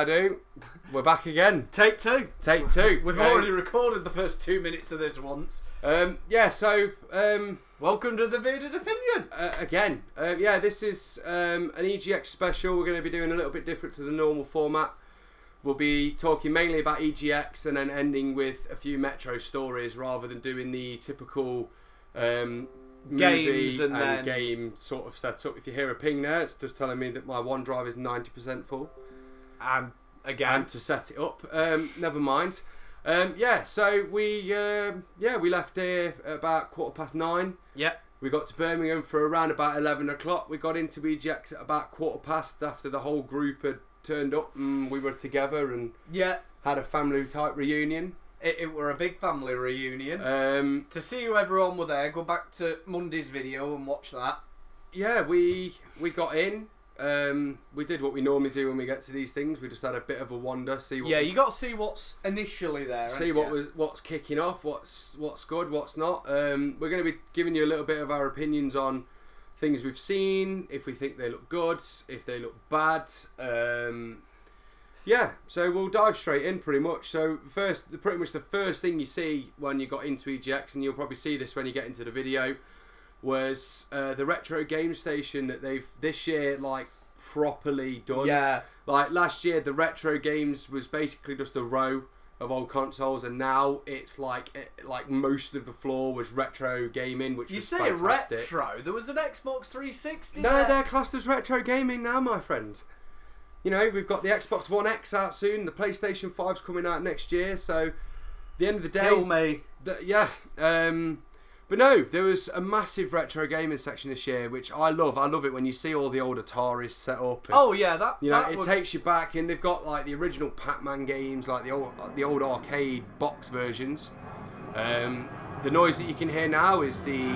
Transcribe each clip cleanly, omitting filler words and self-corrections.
do? We're back again. Take two. Take two. We've already recorded the first 2 minutes of this once. Yeah, so... welcome to the Bearded Opinion. Again. Yeah, this is an EGX special. We're going to be doing a little bit different to the normal format. We'll be talking mainly about EGX and then ending with a few Metro stories rather than doing the typical games movie and game sort of setup. If you hear a ping there, it's just telling me that my OneDrive is 90% full. And again, and to set it up. Never mind. Yeah, so we left here at about 9:15. Yeah. We got to Birmingham for around about 11 o'clock. We got into EGX at about 15:15 after the whole group had turned up and we were together and had a family type reunion. It were a big family reunion. To see who everyone were there, go back to Monday's video and watch that. Yeah, we got in. We did what we normally do when we get to these things. We just had a bit of a wander, see what. Yeah, you got to see what's initially there. See what's kicking off, what's good, what's not. We're going to be giving you a little bit of our opinions on things we've seen, if we think they look good, if they look bad. Yeah, so we'll dive straight in pretty much. So pretty much the first thing you see when you got into EGX, and you'll probably see this when you get into the video, was the retro game station that they've this year like properly done. Yeah. Like last year, the retro games was basically just a row of old consoles, and now it's like most of the floor was retro gaming, which was fantastic. You say retro? There was an Xbox 360. No, they're classed as retro gaming now, my friend. You know, we've got the Xbox One X out soon. The PlayStation 5's coming out next year. So, at the end of the day... Kill me. Yeah. But no, there was a massive retro gaming section this year, which I love. I love it when you see all the old Ataris set up. And, oh, yeah. That takes you back. And they've got, like, the original Pac-Man games, like the old arcade box versions. The noise that you can hear now is the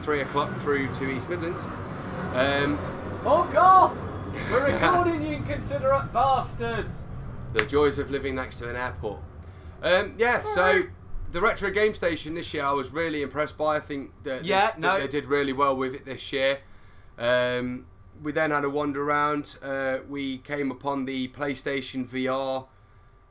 3 o'clock through to East Midlands. Fuck off! We're recording, you inconsiderate bastards! The joys of living next to an airport. Yeah, so the retro game station this year I was really impressed by. I think that they did really well with it this year. We then had a wander around. We came upon the PlayStation VR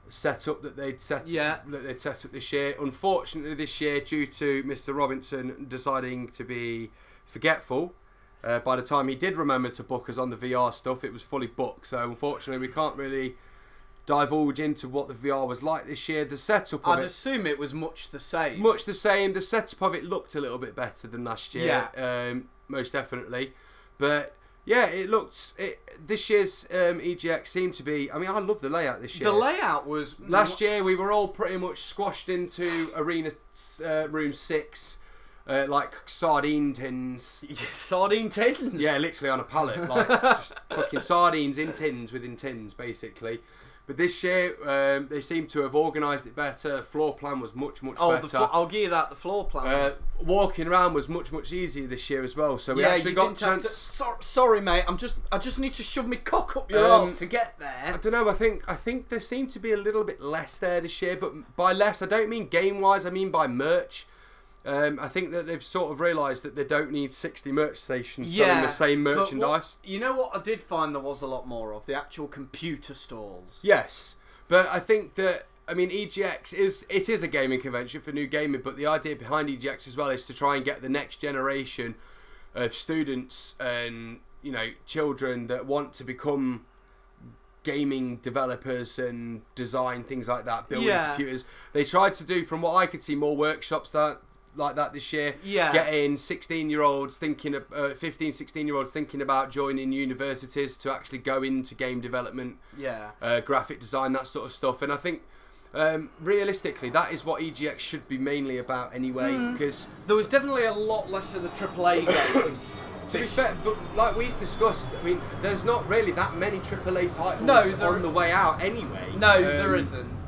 setup that they'd set up this year. Unfortunately, this year, due to Mr. Robinson deciding to be forgetful. By the time he did remember to book us on the VR stuff, it was fully booked. So unfortunately, we can't really divulge into what the VR was like this year. The setup of I'd assume it was much the same. Much the same. The setup of it looked a little bit better than last year. Yeah. Most definitely. But yeah, this year's EGX seemed to be... I mean, I love the layout this year. The layout was... Last year, we were all pretty much squashed into Arena Room 6... like sardine tins. Sardine tins? Yeah, literally on a pallet. Like just fucking sardines in tins within tins, basically. But this year, they seem to have organised it better. The floor plan was much better. I'll give you that. The floor plan. Walking around was much easier this year as well. So we actually got chance. Sorry, mate. I just need to shove my cock up your arse to get there. I don't know. I think there seemed to be a little bit less there this year. But by less, I don't mean game wise. I mean by merch. I think that they've sort of realised that they don't need 60 merch stations selling the same merchandise. You know what I did find there was a lot more of? The actual computer stalls. Yes, but I think that, I mean, EGX is a gaming convention for new gaming, but the idea behind EGX as well is to try and get the next generation of students and, you know, children that want to become gaming developers and design things like that, building computers. They tried to do, from what I could see, more workshops like that this year. Getting 16-year-olds thinking of 15, 16-year-olds thinking about joining universities to actually go into game development, graphic design, that sort of stuff. And I think realistically that is what EGX should be mainly about anyway, because there was definitely a lot less of the AAA games. To be fair, but like we discussed, I mean, there's not really that many AAA titles on the way out anyway. No, there isn't.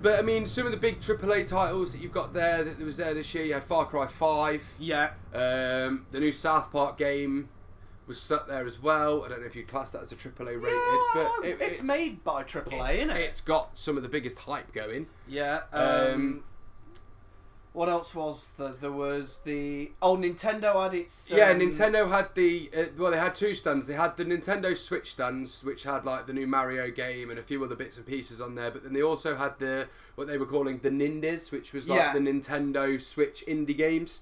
But I mean, some of the big AAA titles that you've got there, that was there this year, you had Far Cry 5. Yeah. The new South Park game was stuck there as well. I don't know if you class that as a AAA rated, but it's made by AAA, isn't it? It's got some of the biggest hype going. Yeah. What else was there? There was the... Oh, Nintendo had its... Yeah, Nintendo had the... well, they had two stands. They had the Nintendo Switch stands, which had like the new Mario game and a few other bits and pieces on there. But then they also had what they were calling the Nindies, which was like the Nintendo Switch indie games.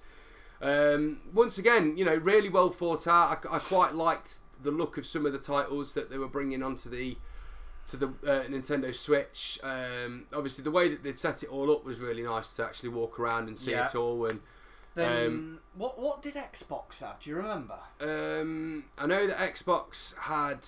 Once again, you know, really well thought out. I quite liked the look of some of the titles that they were bringing onto the Nintendo Switch. Obviously, the way that they'd set it all up was really nice to actually walk around and see it all. And then, what did Xbox have? Do you remember? I know that Xbox had.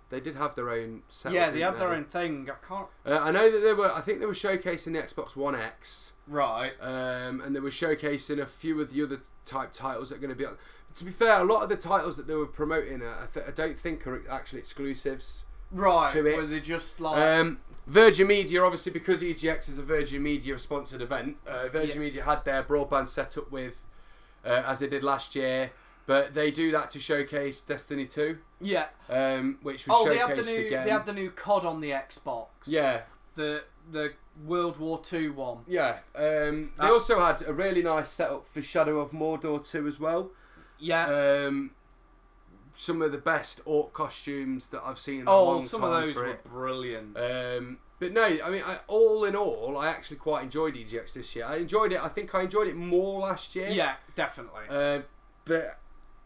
They did have their own setup. Yeah, they had their own thing. I can't. I know that they were. I think they were showcasing the Xbox One X. Right. And they were showcasing a few of the other type titles that are going to be on. To be fair, a lot of the titles that they were promoting, I don't think are actually exclusives. Right, to it. were they just like... Virgin Media, obviously, because EGX is a Virgin Media sponsored event, Virgin Media had their broadband set up with, as they did last year, but they do that to showcase Destiny 2. Yeah. Which was showcased again. They had the new COD on the Xbox. Yeah. The World War II one. Yeah. They also had a really nice setup for Shadow of Mordor 2 as well. Yeah. Some of the best orc costumes that I've seen in a long time. Some of those were brilliant. But no, I mean, all in all, I actually quite enjoyed EGX this year. I enjoyed it. I think I enjoyed it more last year. Yeah, definitely. But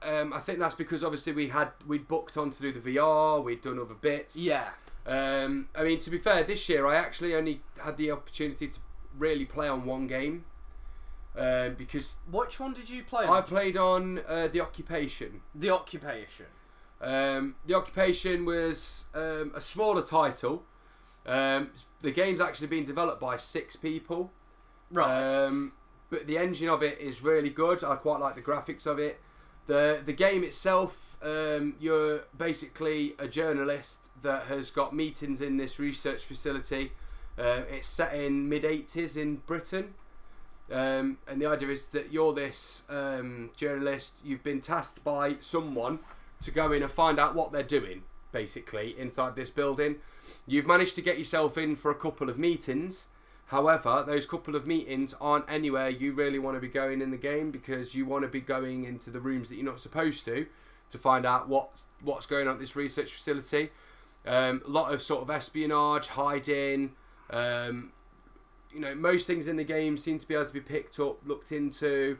I think that's because obviously we'd booked on to do the VR. We'd done other bits. Yeah. I mean, to be fair, this year I actually only had the opportunity to really play on one game. Because which one did you play on? I played on The Occupation. The Occupation. The Occupation was a smaller title. The game's actually been developed by 6 people. Right. But the engine of it is really good. I quite like the graphics of it. The game itself, you're basically a journalist that has got meetings in this research facility. It's set in mid-80s in Britain. And the idea is that you're this journalist. You've been tasked by someone to go in and find out what they're doing, basically, inside this building. You've managed to get yourself in for a couple of meetings. However, those couple of meetings aren't anywhere you really want to be going in the game, because you want to be going into the rooms that you're not supposed to find out what's going on at this research facility. A lot of sort of espionage, hiding. You know, most things in the game seem to be able to be picked up, looked into.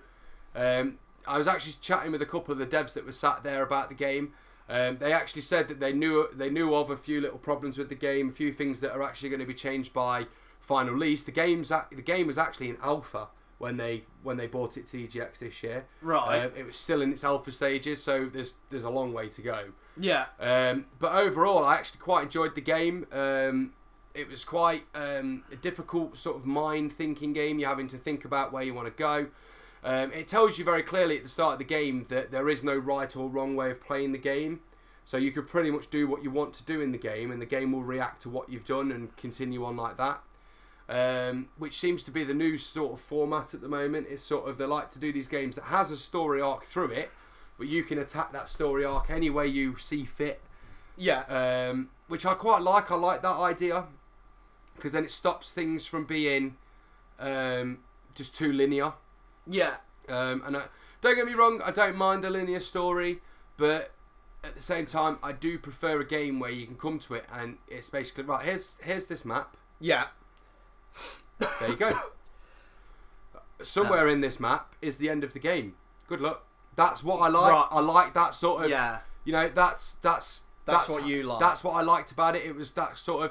I was actually chatting with a couple of the devs that were sat there about the game. They actually said that they knew of a few little problems with the game, a few things that are actually going to be changed by final release. The game was actually in alpha when they bought it to EGX this year. Right. It was still in its alpha stages, so there's a long way to go. Yeah. But overall, I actually quite enjoyed the game. It was quite a difficult sort of mind-thinking game. You're having to think about where you want to go. It tells you very clearly at the start of the game that there is no right or wrong way of playing the game. So you could pretty much do what you want to do in the game, and the game will react to what you've done and continue on like that. Which seems to be the new sort of format at the moment. It's sort of, they like to do these games that has a story arc through it, but you can attack that story arc any way you see fit. Yeah. Which I quite like. I like that idea, because then it stops things from being just too linear. Yeah. And don't get me wrong, I don't mind a linear story, but at the same time, I do prefer a game where you can come to it and it's basically, right, here's this map. Yeah. There you go. Somewhere in this map is the end of the game. Good luck. That's what I like. Right. I like that sort of. Yeah. You know, that's what you like. That's what I liked about it. It was that sort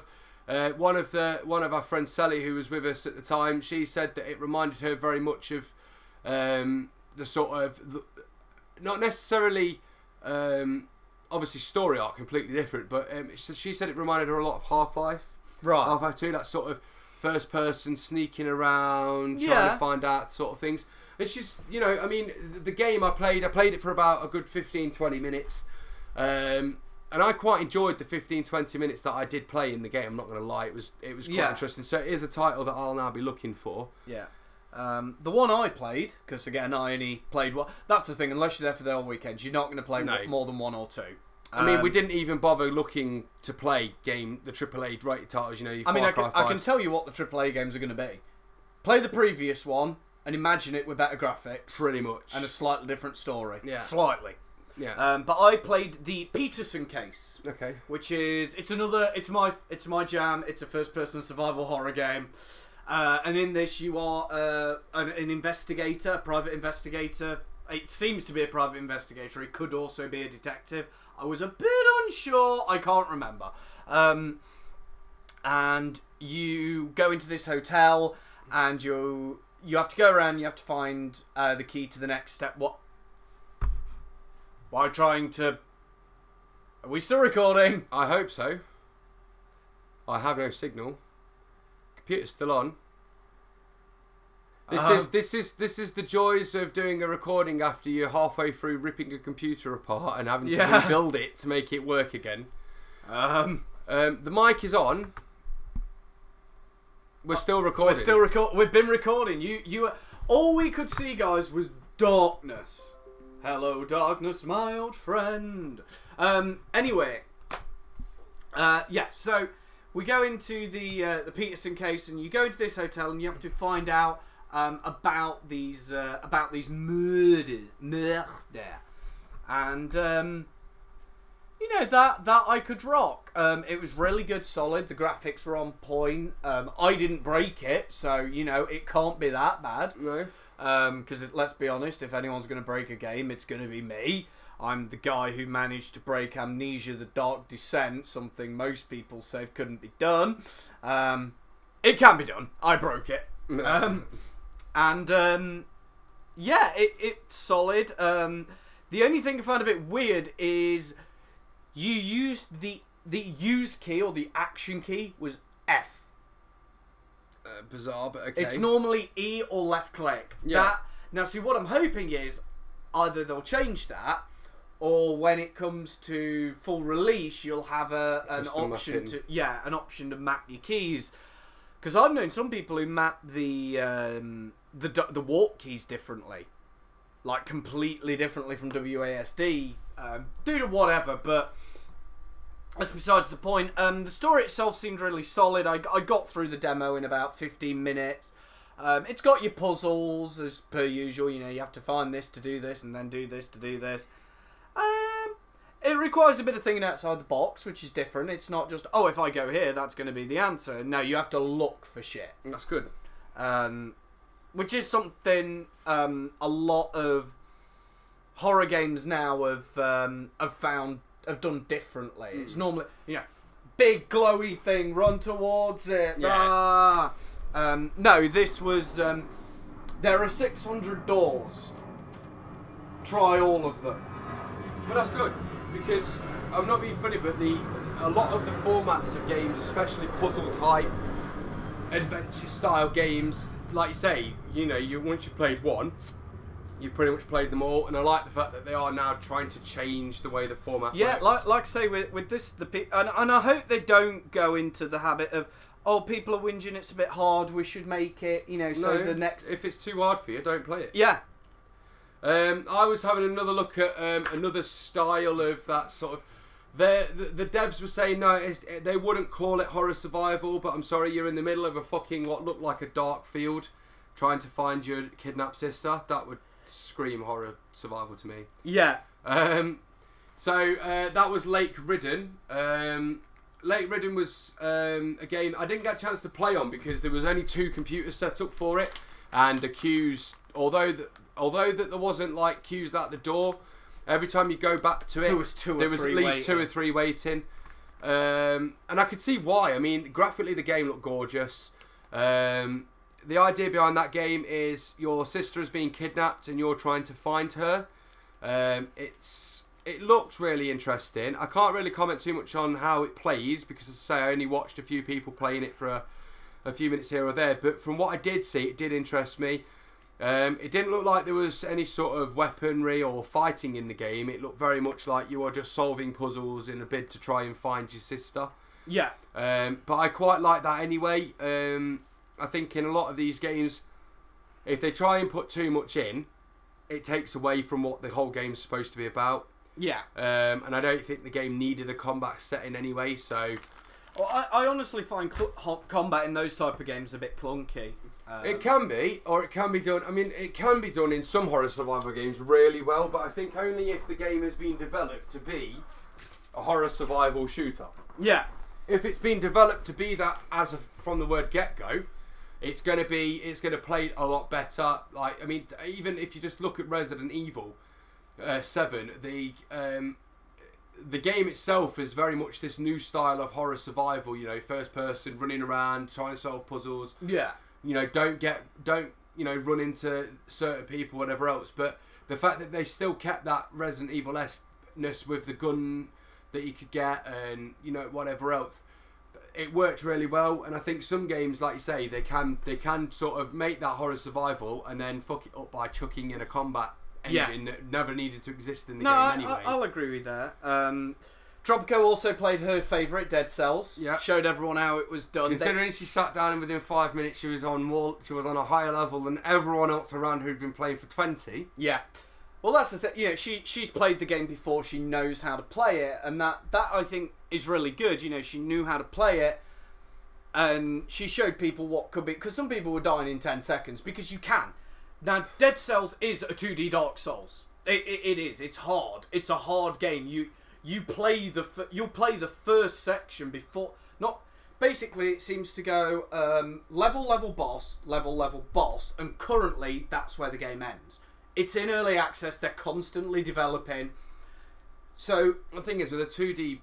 of. One of our friends, Sally, who was with us at the time, she said that it reminded her very much of the sort of not necessarily obviously story arc, completely different, but she said it reminded her a lot of Half-Life. Right. Half-Life 2, that sort of first person sneaking around, trying to find out sort of things. It's just, you know, I mean, the game I played it for about a good 15-20 minutes. And I quite enjoyed the 15-20 minutes that I did play in the game. I'm not going to lie, it was quite interesting. So it is a title that I'll now be looking for. Yeah. The one I played, because again I only played one. That's the thing. Unless you're there for the whole weekend, you're not going to play more than one or two. I mean, we didn't even bother looking to play the AAA rated titles. You know, I can tell you what the AAA games are going to be. play the previous one and imagine it with better graphics. Pretty much. And a slightly different story. Yeah. Slightly. Yeah. But I played the Peterson case. Okay. Which is it's my jam. It's a first-person survival horror game. And in this, you are an investigator, a private investigator. It seems to be a private investigator. It could also be a detective. I was a bit unsure. I can't remember. And you go into this hotel, and you have to go around. You have to find the key to the next step. What? While trying to... Are we still recording? I hope so. I have no signal. Computer's still on. This is the joys of doing a recording after you're halfway through ripping a computer apart and having to rebuild it to make it work again. The mic is on. We're still recording. We've been recording. You. All we could see, guys, was darkness. Hello, darkness, my old friend. Anyway. Yeah. So we go into the Peterson case, and you go into this hotel, and you have to find out about these murders, and you know that I could rock. It was really good, solid. The graphics were on point. I didn't break it, so you know it can't be that bad. No. Because let's be honest, if anyone's going to break a game, it's going to be me. I'm the guy who managed to break Amnesia: The Dark Descent, something most people said couldn't be done. It can be done. I broke it. Yeah, it's solid. The only thing I found a bit weird is you used the use key, or the action key was F. Bizarre, but okay. It's normally E or left click. Yeah. Now, see, what I'm hoping is either they'll change that, or when it comes to full release, you'll have an option to map your keys. Because I've known some people who map the warp keys differently, like completely differently from WASD, due to whatever. But that's besides the point. The story itself seemed really solid. I got through the demo in about 15 minutes. It's got your puzzles as per usual. You know, you have to find this to do this, and then do this to do this. It requires a bit of thinking outside the box, which is different. It's not just, oh, if I go here, that's going to be the answer. No, you have to look for shit. That's good. Which is something a lot of horror games now have done differently. It's normally, you know, big glowy thing, run towards it. Yeah. No, this was, there are 600 doors. Try all of them. But that's good, because I'm not being funny, but a lot of the formats of games, especially puzzle type, adventure style games, like you say, you know, once you've played one, you've pretty much played them all, and I like the fact that they are now trying to change the way the format works. Yeah, like I say, with this, and I hope they don't go into the habit of, oh, people are whinging, it's a bit hard, we should make it, you know, so the next... If it's too hard for you, don't play it. Yeah. I was having another look at another style of that sort of... The devs were saying, no, they wouldn't call it horror survival, but I'm sorry, you're in the middle of a fucking, what looked like a dark field, trying to find your kidnapped sister. That would scream horror survival to me. Yeah. So that was Lake Ridden. Lake Ridden was a game I didn't get a chance to play on because there was only 2 computers set up for it, and the queues, although there wasn't like queues at the door, every time you go back to it, there was at least 2 or 3 waiting. And I could see why. I mean, graphically the game looked gorgeous. The idea behind that game is your sister is being kidnapped and you're trying to find her. It looked really interesting. I can't really comment too much on how it plays because, as I say, I only watched a few people playing it for a few minutes here or there. But from what I did see, it did interest me. It didn't look like there was any sort of weaponry or fighting in the game. It looked very much like you are just solving puzzles in a bid to try and find your sister. Yeah. But I quite like that anyway. I think in a lot of these games, if they try and put too much in, it takes away from what the whole game's supposed to be about. Yeah. And I don't think the game needed a combat setting anyway, so... Well, I honestly find combat in those type of games a bit clunky. It can be, or it can be done. I mean, it can be done in some horror survival games really well, but I think only if the game has been developed to be a horror survival shooter. Yeah. If it's been developed to be that from the word get-go, it's going to play a lot better. Like, I mean, even if you just look at Resident Evil 7, the game itself is very much this new style of horror survival. You know, first person, running around, trying to solve puzzles. Yeah. You know, don't run into certain people, whatever else. But the fact that they still kept that Resident Evil-esque-ness with the gun that you could get, and you know, whatever else, it worked really well. And I think some games, like you say, they can sort of make that horror survival and then fuck it up by chucking in a combat engine that never needed to exist in the game anyway. I'll agree with that. Tropico also played her favourite, Dead Cells. Yeah. Showed everyone how it was done. Considering she sat down and within 5 minutes she was on a higher level than everyone else around who'd been playing for 20. Yeah. Well, that's the thing. You know, she's played the game before. She knows how to play it, and that I think is really good. You know, she knew how to play it, and she showed people what could be. Because some people were dying in 10 seconds. Because you can. Now, Dead Cells is a 2D Dark Souls. It is. It's hard. It's a hard game. You'll play the first section before. Not basically. It seems to go level boss, level boss, and currently that's where the game ends. It's in early access. They're constantly developing. So the thing is, with a 2D,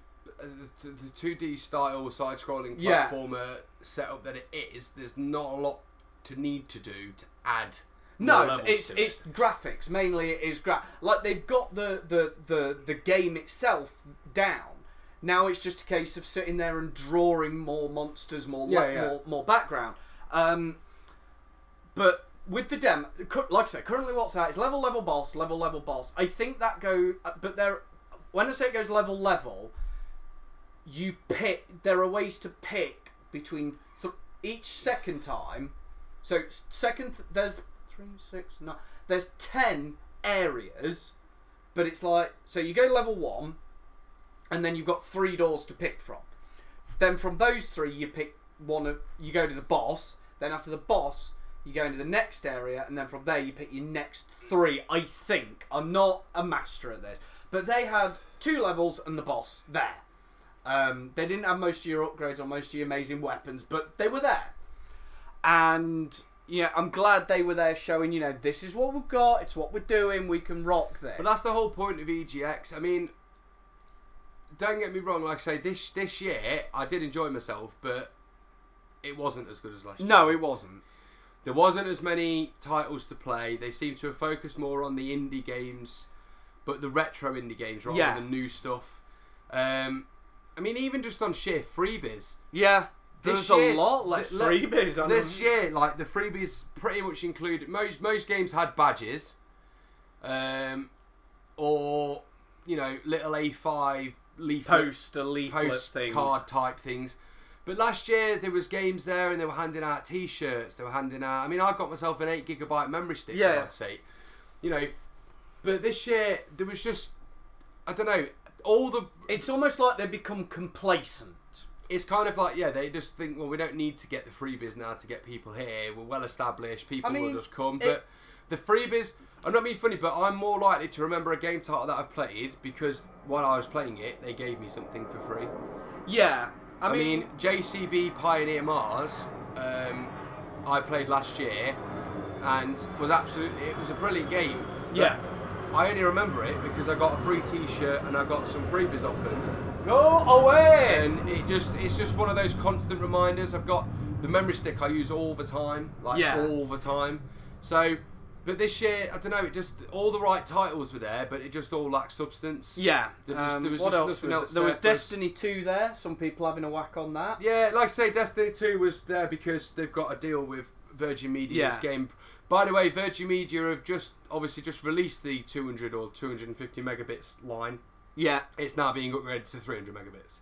the 2D style side-scrolling platformer setup that it is, there's not a lot to need to do to add. No, it's graphics. Mainly, it is like they've got the game itself down. Now it's just a case of sitting there and drawing more monsters, more background. But with the demo, like I say, currently what's out is level boss. I think that but when I say it goes level, you pick. There are ways to pick between each second time. So there's 3, 6, 9. There's 10 areas, but it's like, so you go to level 1, and then you've got 3 doors to pick from. Then from those 3, you pick one. You go to the boss. Then after the boss, you go into the next area, and then from there you pick your next 3. I think I'm not a master at this, but they had 2 levels and the boss there. They didn't have most of your upgrades or most of your amazing weapons, but they were there. And yeah, I'm glad they were there showing, you know, this is what we've got, it's what we're doing, we can rock this. But that's the whole point of EGX. I mean, don't get me wrong, like I say, this year, I did enjoy myself, but it wasn't as good as last year. No, it wasn't. There wasn't as many titles to play. They seem to have focused more on the indie games, but the retro indie games rather than new stuff. I mean, even just on sheer freebies. Yeah. There's a lot less freebies on this year. Like the freebies, pretty much included. Most games had badges, or you know, little A5 postcard type things. But last year there was games there, and they were handing out T-shirts. They were handing out. I mean, I got myself an 8 GB memory stick. Yeah, I'd say, you know. But this year there was just, I don't know, It's almost like they've become complacent. It's kind of like, they just think, well, we don't need to get the freebies now to get people here. We're well established. People will just come. But the freebies, I'm not being funny, but I'm more likely to remember a game title that I've played because while I was playing it, they gave me something for free. Yeah. I mean JCB Pioneer Mars, I played last year and it was a brilliant game. Yeah. I only remember it because I got a free T-shirt and I got some freebies off them. Go away! And it's just one of those constant reminders. I've got the memory stick I use all the time, all the time. So, but this year, I don't know, it just, all the right titles were there, but it just all lacked substance. Yeah. There was just nothing else there was Destiny 2 there, some people having a whack on that. Yeah, like I say, Destiny 2 was there because they've got a deal with Virgin Media's game. By the way, Virgin Media have obviously just released the 200 or 250 megabits line. Yeah. It's now being upgraded to 300 megabits.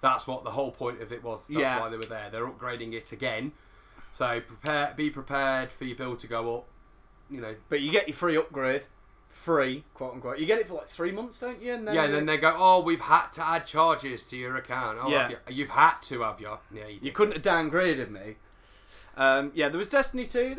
That's what the whole point of it was. That's why they were there. They're upgrading it again. So be prepared for your bill to go up. You know. But you get your free upgrade. Free, quote unquote. You get it for like 3 months, don't you? And then then they go, oh, we've had to add charges to your account. Oh, you've had to, have you? Yeah, you couldn't have downgraded me. Yeah, there was Destiny 2.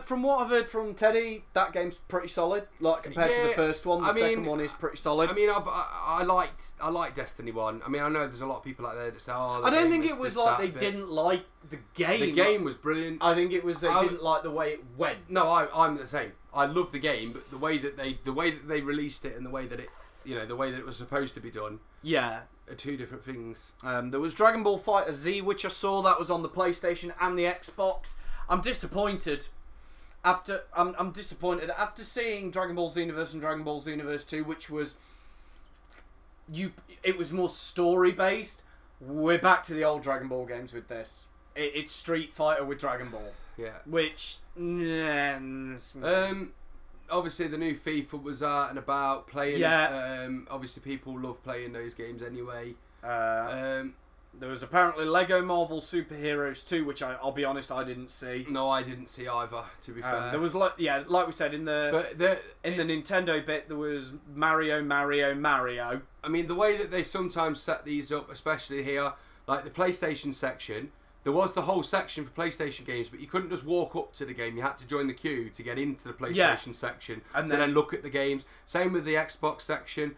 From what I've heard from Teddy, that game's pretty solid. Like compared to the first one, the second one is pretty solid. I mean, I liked Destiny 1. I mean, I know there's a lot of people out there that say, "Oh, I don't think it was like they didn't like the game. The game was brilliant. I think it was they didn't like the way it went. No, I'm the same. I love the game, but the way that they released it and the way that it, the way that it was supposed to be done. Yeah. Are two different things. There was Dragon Ball Fighter Z, which I saw that was on the PlayStation and the Xbox. I'm disappointed. I'm disappointed after seeing Dragon Ball Xenoverse and Dragon Ball Xenoverse 2, which was it was more story based. We're back to the old Dragon Ball games with this. It's Street Fighter with Dragon Ball. Yeah. Which obviously the new FIFA was out and about playing. Yeah. Obviously people love playing those games anyway. There was apparently Lego Marvel Superheroes 2, which I'll be honest, I didn't see. No, I didn't see either. To be fair, there was like we said in the Nintendo bit, there was Mario. I mean, the way that they sometimes set these up, especially here, like the PlayStation section. There was the whole section for PlayStation games, but you couldn't just walk up to the game. You had to join the queue to get into the PlayStation section and then look at the games. Same with the Xbox section.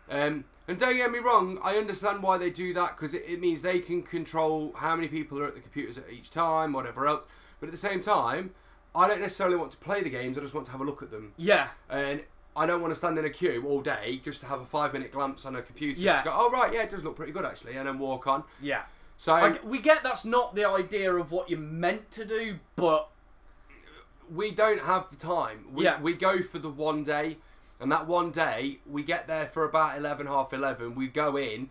And don't get me wrong, I understand why they do that, because it means they can control how many people are at the computers at each time, whatever else. But at the same time, I don't necessarily want to play the games, I just want to have a look at them. Yeah. And I don't want to stand in a queue all day just to have a 5-minute glance on a computer. Yeah. Just go, oh right, yeah, it does look pretty good actually, and then walk on. Yeah. So we get that's not the idea of what you're meant to do, but we don't have the time. We go for the one day, and that one day we get there for about 11, half 11. We go in,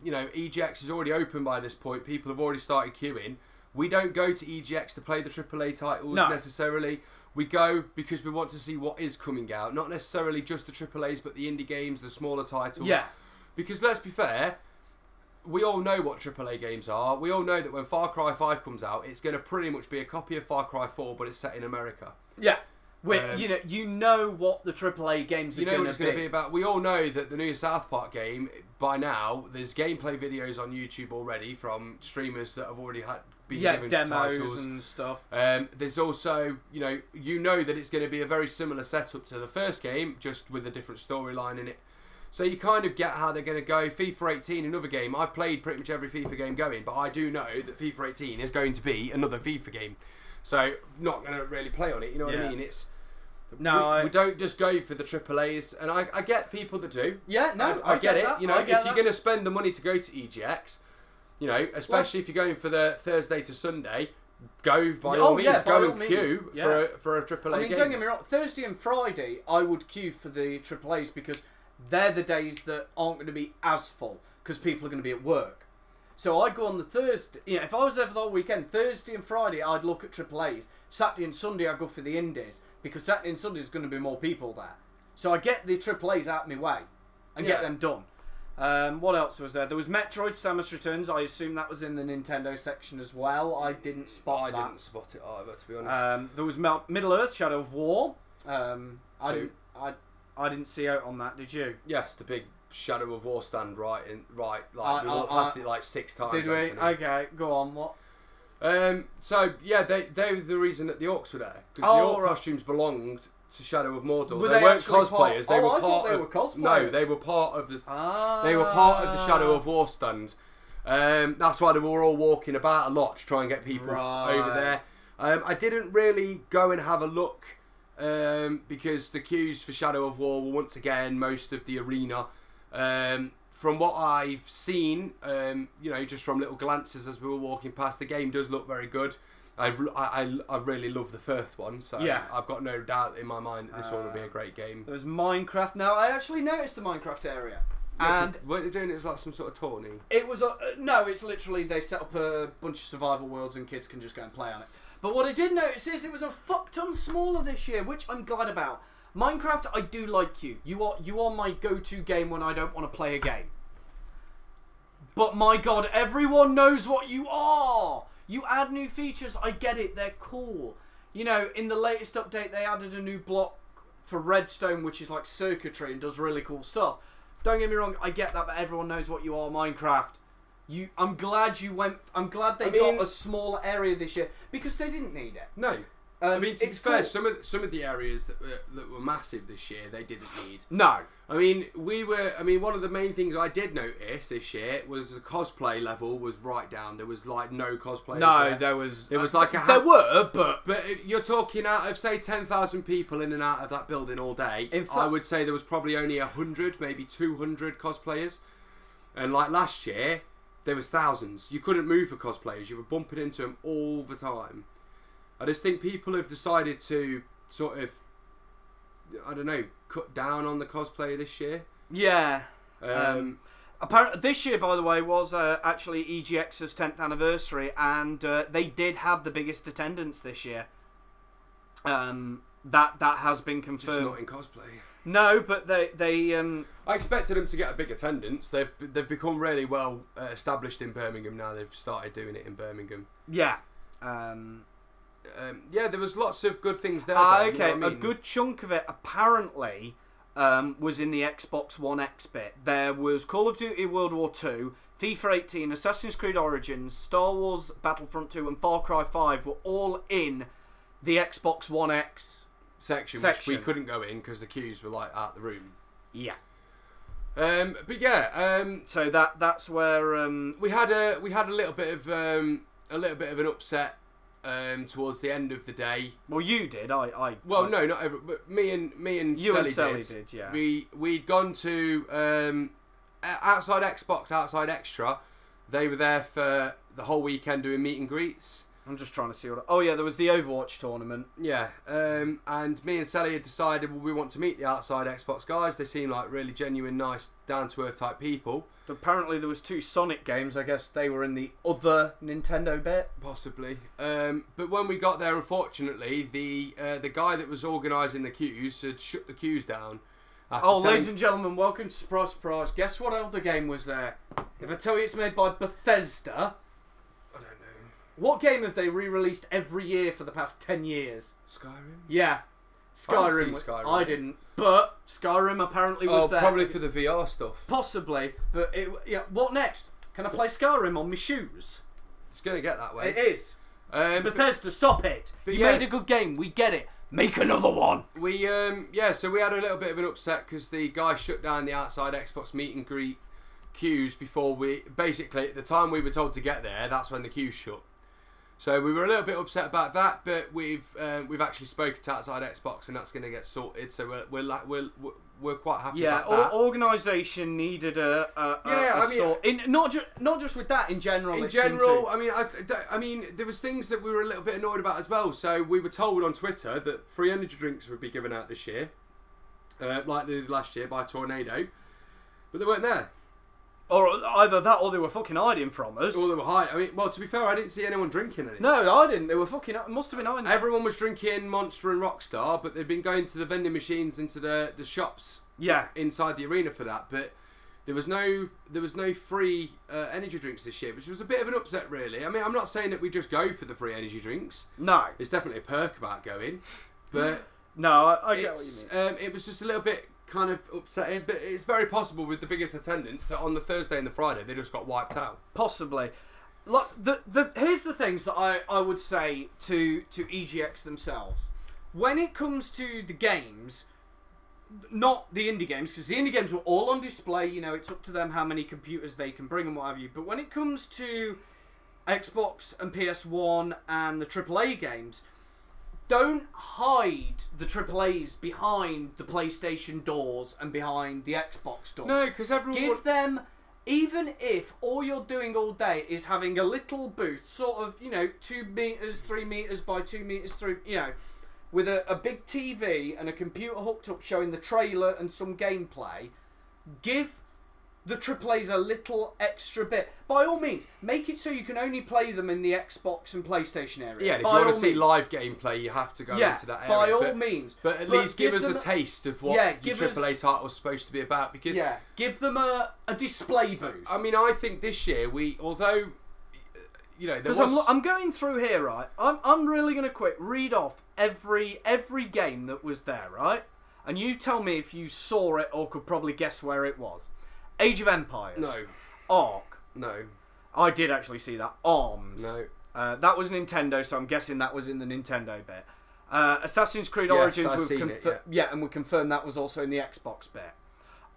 EGX is already open by this point. People have already started queuing. We don't go to EGX to play the AAA titles necessarily. We go because we want to see what is coming out, not necessarily just the AAAs, but the indie games, the smaller titles. Yeah. Because let's be fair, we all know what AAA games are. We all know that when Far Cry 5 comes out, it's going to pretty much be a copy of Far Cry 4, but it's set in America. Yeah. You know what the AAA games are going to be. You know what it's going to be about. We all know that the new South Park game, by now, there's gameplay videos on YouTube already from streamers that have already been given demos titles and stuff. There's also, you know that it's going to be a very similar setup to the first game, just with a different storyline in it. So you kind of get how they're going to go. FIFA 18, another game. I've played pretty much every FIFA game going, but I do know that FIFA 18 is going to be another FIFA game. So not going to really play on it, you know what I mean? It's we don't just go for the AAAs, and I get people that do. Yeah, no, I get it. That. If you're going to spend the money to go to EGX, especially if you're going for the Thursday to Sunday, go by all means, go and queue for a AAA I mean, game. don't get me wrong. Thursday and Friday, I would queue for the AAAs because they're the days that aren't going to be as full because people are going to be at work. So I go on the Thursday. If I was there for the whole weekend, Thursday and Friday, I'd look at AAAs. Saturday and Sunday, I'd go for the indies because Saturday and Sunday is going to be more people there. So I get the AAAs out of my way and get them done. What else was there? There was Metroid Samus Returns. I assume that was in the Nintendo section as well. I didn't spot that. I didn't spot it either, to be honest. There was Middle Earth Shadow of War. I didn't see out on that. Did you? Yes, the big Shadow of War stand we walked past it like 6 times. Did we? Anthony. Okay, go on. What? So yeah, they were the reason that the orcs were there because the orc costumes belonged to Shadow of Mordor. They weren't cosplayers. They were part of. Cosplayers. No, they were part of the. They were part of the Shadow of War stand. That's why they were all walking about a lot to try and get people over there. I didn't really go and have a look because the queues for Shadow of War were once again most of the arena. From what I've seen, just from little glances as we were walking past, the game does look very good. I really love the first one, so I've got no doubt in my mind that this one will be a great game. There was Minecraft. Now, I actually noticed the Minecraft area. Yeah, and what they're doing is like some sort of tourney. It was no, it's literally they set up a bunch of survival worlds and kids can just go and play on it. But what I did notice is it was a fuck ton smaller this year, which I'm glad about. Minecraft, I do like you. You are my go-to game when I don't want to play a game. But my god, everyone knows what you are! You add new features, I get it, they're cool. In the latest update they added a new block for redstone, which is like circuitry and does really cool stuff. Don't get me wrong, I get that, but everyone knows what you are, Minecraft. I'm glad you went. I'm glad they got a smaller area this year because they didn't need it. No. I mean, to be fair, some of the areas that were massive this year, they didn't need. No. I mean, one of the main things I did notice this year was the cosplay level was right down. There was like no cosplayers. No, there was. Like there were, but you're talking out of say 10,000 people in and out of that building all day. In fact, I would say there was probably only 100, maybe 200 cosplayers, and like last year there was thousands. You couldn't move for cosplayers. You were bumping into them all the time. I just think people have decided to sort of, I don't know, cut down on the cosplay this year. Yeah. Apparently, this year, by the way, was actually EGX's 10th anniversary, and they did have the biggest attendance this year. That has been confirmed. Just not in cosplay. No, but they I expected them to get a big attendance. They've become really well established in Birmingham now. They've started doing it in Birmingham. Yeah. Yeah, there was lots of good things there. Okay, you know what I mean? A good chunk of it apparently was in the Xbox One X bit. There was Call of Duty World War II, FIFA 18, Assassin's Creed Origins, Star Wars Battlefront 2 and Far Cry 5 were all in the Xbox One X section. Which we couldn't go in because the queues were like out the room. Yeah. But yeah, so that's where we had a little bit of an upset towards the end of the day. Well, you did. No, not every, but me and you Sally and Sally did. Yeah. We'd gone to outside Xbox, outside Extra. They were there for the whole weekend doing meet and greets. I'm just trying to see what. Oh yeah, there was the Overwatch tournament. Yeah, and me and Sally had decided, well, we want to meet the outside Xbox guys. They seem like really genuine, nice, down to earth type people. Apparently there was 2 Sonic games. I guess they were in the other Nintendo bit. Possibly. But when we got there, unfortunately, the guy that was organising the queues had shut the queues down. Ladies and gentlemen, welcome to Surprise Surprise. Guess what other game was there? If I tell you it's made by Bethesda, I don't know. What game have they re-released every year for the past 10 years? Skyrim? Yeah. Skyrim. I didn't, but Skyrim apparently was there. Probably for the VR stuff. Possibly, but what next? Can I play Skyrim on my shoes? It's going to get that way. It is. Bethesda, stop it. You made a good game. We get it. Make another one. So we had a little bit of an upset because the guy shut down the outside Xbox meet and greet queues before basically at the time we were told to get there. That's when the queues shut. So we were a little bit upset about that, but we've actually spoken to outside Xbox, and that's going to get sorted. So we're quite happy about that. Organisation needed not just with that in general. In general, I mean, there was things that we were a little bit annoyed about as well. So we were told on Twitter that free energy drinks would be given out this year, like they did last year by Tornado, but they weren't there. Or either that, or they were fucking hiding from us. Or they were hiding. I mean, well, to be fair, I didn't see anyone drinking any. No, I didn't. They were fucking. Must have been hiding. Everyone was drinking Monster and Rockstar, but they'd been going to the vending machines into the shops. Yeah. Inside the arena for that, but there was no free energy drinks this year, which was a bit of an upset, really. I mean, I'm not saying that we just go for the free energy drinks. No. It's definitely a perk about going, but no, I get what you mean. It was just a little bit kind of upsetting, but it's very possible with the biggest attendance that on the Thursday and the Friday they just got wiped out. Possibly. Look, here's the things that I would say to EGX themselves. When it comes to the games, not the indie games, because the indie games were all on display, you know, it's up to them how many computers they can bring and what have you, but when it comes to Xbox and PS1 and the AAA games, don't hide the AAAs behind the PlayStation doors and behind the Xbox doors. No, because everyone... Give them, even if all you're doing all day is having a little booth, sort of, 2 meters, 3 meters by 2 meters through, with a big TV and a computer hooked up showing the trailer and some gameplay, give the AAAs a little extra bit. By all means, make it so you can only play them in the Xbox and PlayStation area. Yeah, and if you want to see live gameplay, you have to go into that area. By all means. But at least give us a taste of what the AAA title is supposed to be about. Because give them a display booth. I mean, I think this year, although, because I'm going through here, right? I'm really going to read off every game that was there, right? And you tell me if you saw it or could probably guess where it was. Age of Empires. No. Ark. No. I did actually see that. ARMS. No. That was Nintendo, so I'm guessing that was in the Nintendo bit. Assassin's Creed Yes, Origins, I've seen it, yeah. and we confirmed that was also in the Xbox bit.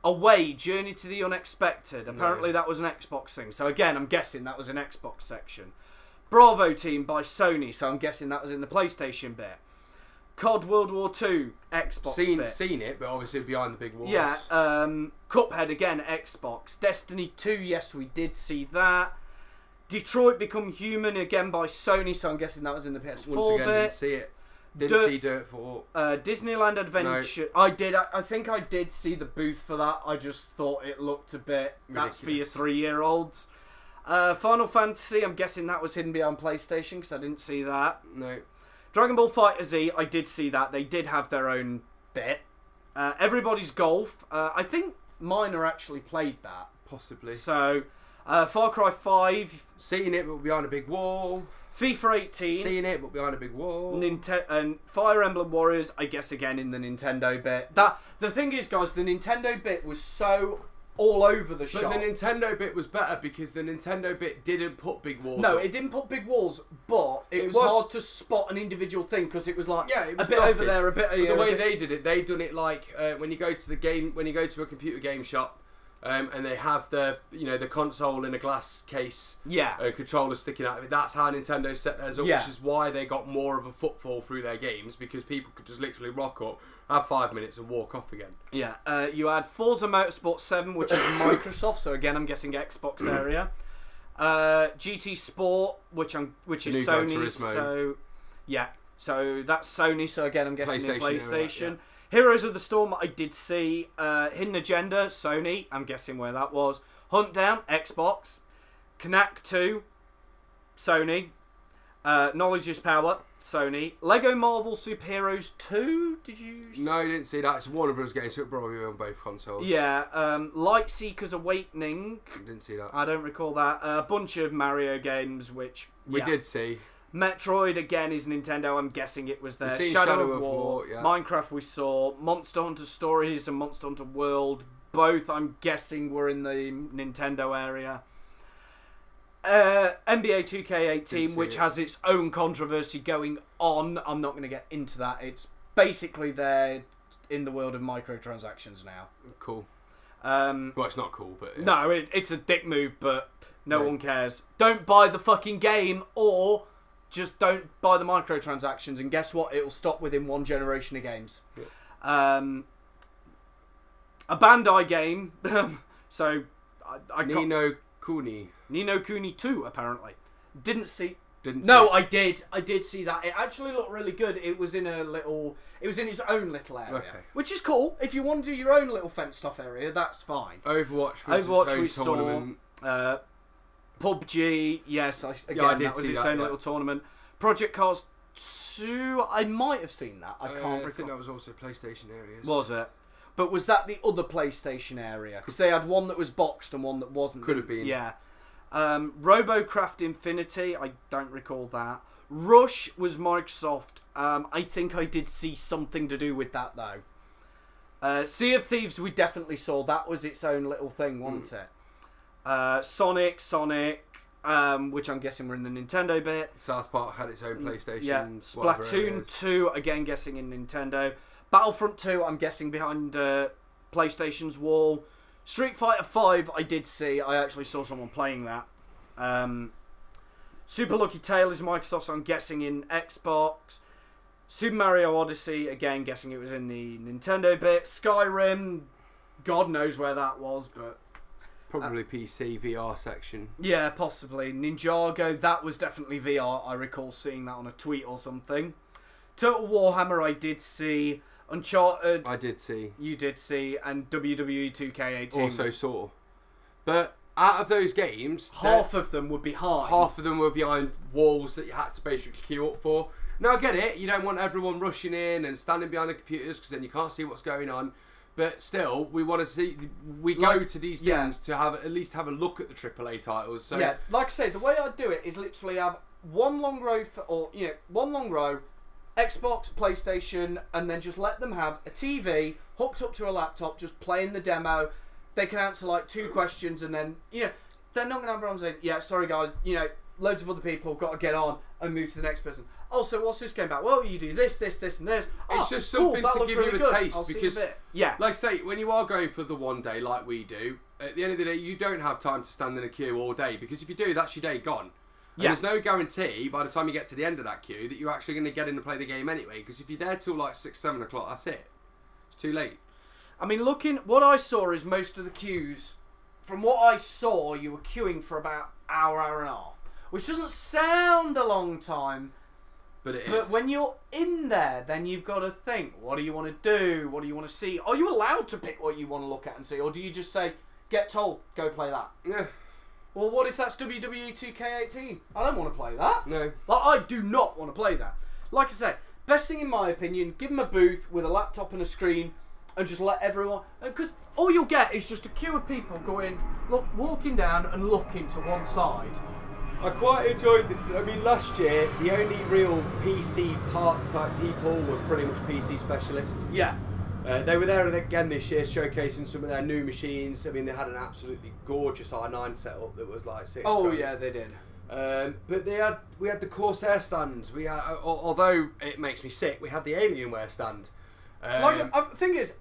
Away, Journey to the Unexpected. Apparently that was an Xbox thing. So again, I'm guessing that was an Xbox section. Bravo Team by Sony, so I'm guessing that was in the PlayStation bit. COD World War 2, Xbox bit. Seen it, but obviously behind the big walls. Yeah, Cuphead again, Xbox. Destiny 2, yes, we did see that. Detroit Become Human again by Sony, so I'm guessing that was in the PS4 Once again, bit. didn't see it. Didn't see Dirt 4. Disneyland Adventure. No. I think I did see the booth for that. I just thought it looked a bit. Ridiculous. That's for your 3-year-olds. Final Fantasy. I'm guessing that was hidden behind PlayStation because I didn't see that. No. Dragon Ball FighterZ. I did see that. They did have their own bit. Everybody's Golf. I think Minor actually played that. Possibly. So, Far Cry 5. Seen it, but behind a big wall. FIFA 18. Seen it, but behind a big wall. And Fire Emblem Warriors, I guess again in the Nintendo bit. The thing is, guys, the Nintendo bit was so all over the shop. But the Nintendo bit was better because the Nintendo bit didn't put big walls. No, it didn't put big walls, but it was hard to spot an individual thing because it was like it was a bit dotted. over there, a bit. But the way they did it, they done it like when you go to a computer game shop. And they have the console in a glass case, controller sticking out of it. That's how Nintendo set theirs up, which is why they got more of a footfall through their games because people could just literally rock up, have 5 minutes, and walk off again. Yeah, you had Forza Motorsport 7, which is Microsoft, so again I'm guessing Xbox area. GT Sport, which is Sony, so so that's Sony. So again I'm guessing PlayStation. Heroes of the Storm, I did see. Hidden Agenda, Sony. I'm guessing where that was. Hunt Down, Xbox. Knack 2, Sony. Knowledge is Power, Sony. Lego Marvel Superheroes 2, did you... No, I didn't see that. It's Warner Bros. Game, so it'll probably be on both consoles. Yeah. Lightseekers Awakening. Didn't see that. I don't recall that. A bunch of Mario games, which... We did see. Metroid again is Nintendo. I'm guessing it was there. Shadow of War. Yeah. Minecraft we saw. Monster Hunter Stories and Monster Hunter World. Both I'm guessing were in the Nintendo area. NBA 2K18, which has its own controversy going on. I'm not going to get into that. It's basically there in the world of microtransactions now. Cool. Well, it's not cool, but... Yeah. No, it's a dick move, but no one cares. Don't buy the fucking game, or... just don't buy the microtransactions, and guess what? It'll stop within one generation of games. Yeah. A Bandai game. So I Ni no Kuni. Ni no Kuni 2 apparently. Didn't see. No, I did. I did see that. It actually looked really good. It was in its own little area, which is cool. If you want to do your own little fenced off area, that's fine. Overwatch we tournament. Saw. PUBG, yes, that was its own little tournament. Project Cars 2, I might have seen that. I can't recall. I think that was also PlayStation areas. Was it? But was that the other PlayStation area? Because they had one that was boxed and one that wasn't. Could have been. Yeah. RoboCraft Infinity, I don't recall that. Rush was Microsoft. I think I did see something to do with that, though. Sea of Thieves, we definitely saw. That was its own little thing, wasn't it? Sonic, which I'm guessing were in the Nintendo bit. South Park had its own PlayStation. Yeah. Splatoon 2, again guessing in Nintendo. Battlefront 2, I'm guessing behind PlayStation's wall. Street Fighter 5, I did see. I actually saw someone playing that. Super Lucky Tail is Microsoft, so I'm guessing in Xbox. Super Mario Odyssey, again guessing it was in the Nintendo bit. Skyrim, God knows where that was, but... Probably PC, VR section. Yeah, possibly. Ninjago, that was definitely VR. I recall seeing that on a tweet or something. Total Warhammer, I did see. Uncharted, I did see. You did see. And WWE 2K18. Also saw. But out of those games... half of them were behind. Half of them were behind walls that you had to basically queue up for. Now, I get it. You don't want everyone rushing in and standing behind the computers because then you can't see what's going on. But still, we want to see. We go to these things to have at least have a look at the AAA titles. So yeah, like I say, the way I do it is literally have one long row one long row, Xbox, PlayStation, and then just let them have a TV hooked up to a laptop, just playing the demo. They can answer like 2 questions, and then they're not going to have a problem saying, yeah, sorry guys, you know, loads of other people got to get on and move to the next person. Oh, so what's this game about? Well, you do this, this, this, and this. It's just something to give you a taste, because, yeah, like I say, when you are going for the one day like we do, at the end of the day, you don't have time to stand in a queue all day, because if you do, that's your day gone. And there's no guarantee by the time you get to the end of that queue that you're actually going to get in and play the game anyway, because if you're there till like 6, 7 o'clock, that's it. It's too late. I mean, what I saw is most of the queues, from what I saw, you were queuing for about hour and a half, which doesn't sound a long time, but it is. But when you're in there, then you've got to think, what do you want to do? What do you want to see? Are you allowed to pick what you want to look at and see, or do you just say, get told, go play that? Yeah. Well, what if that's WWE 2K18? I don't want to play that. No. Like, I do not want to play that. Like I say, best thing in my opinion, give them a booth with a laptop and a screen and just let everyone... Because all you'll get is just a queue of people going, look, walking down and looking to one side. I quite enjoyed it. I mean, last year, the only real PC parts type people were pretty much PC specialists. Yeah. They were there again this year, showcasing some of their new machines. I mean, they had an absolutely gorgeous R9 setup that was like $6. Oh yeah, they did. But we had the Corsair stand. We had, although it makes me sick, we had the Alienware stand. The thing is,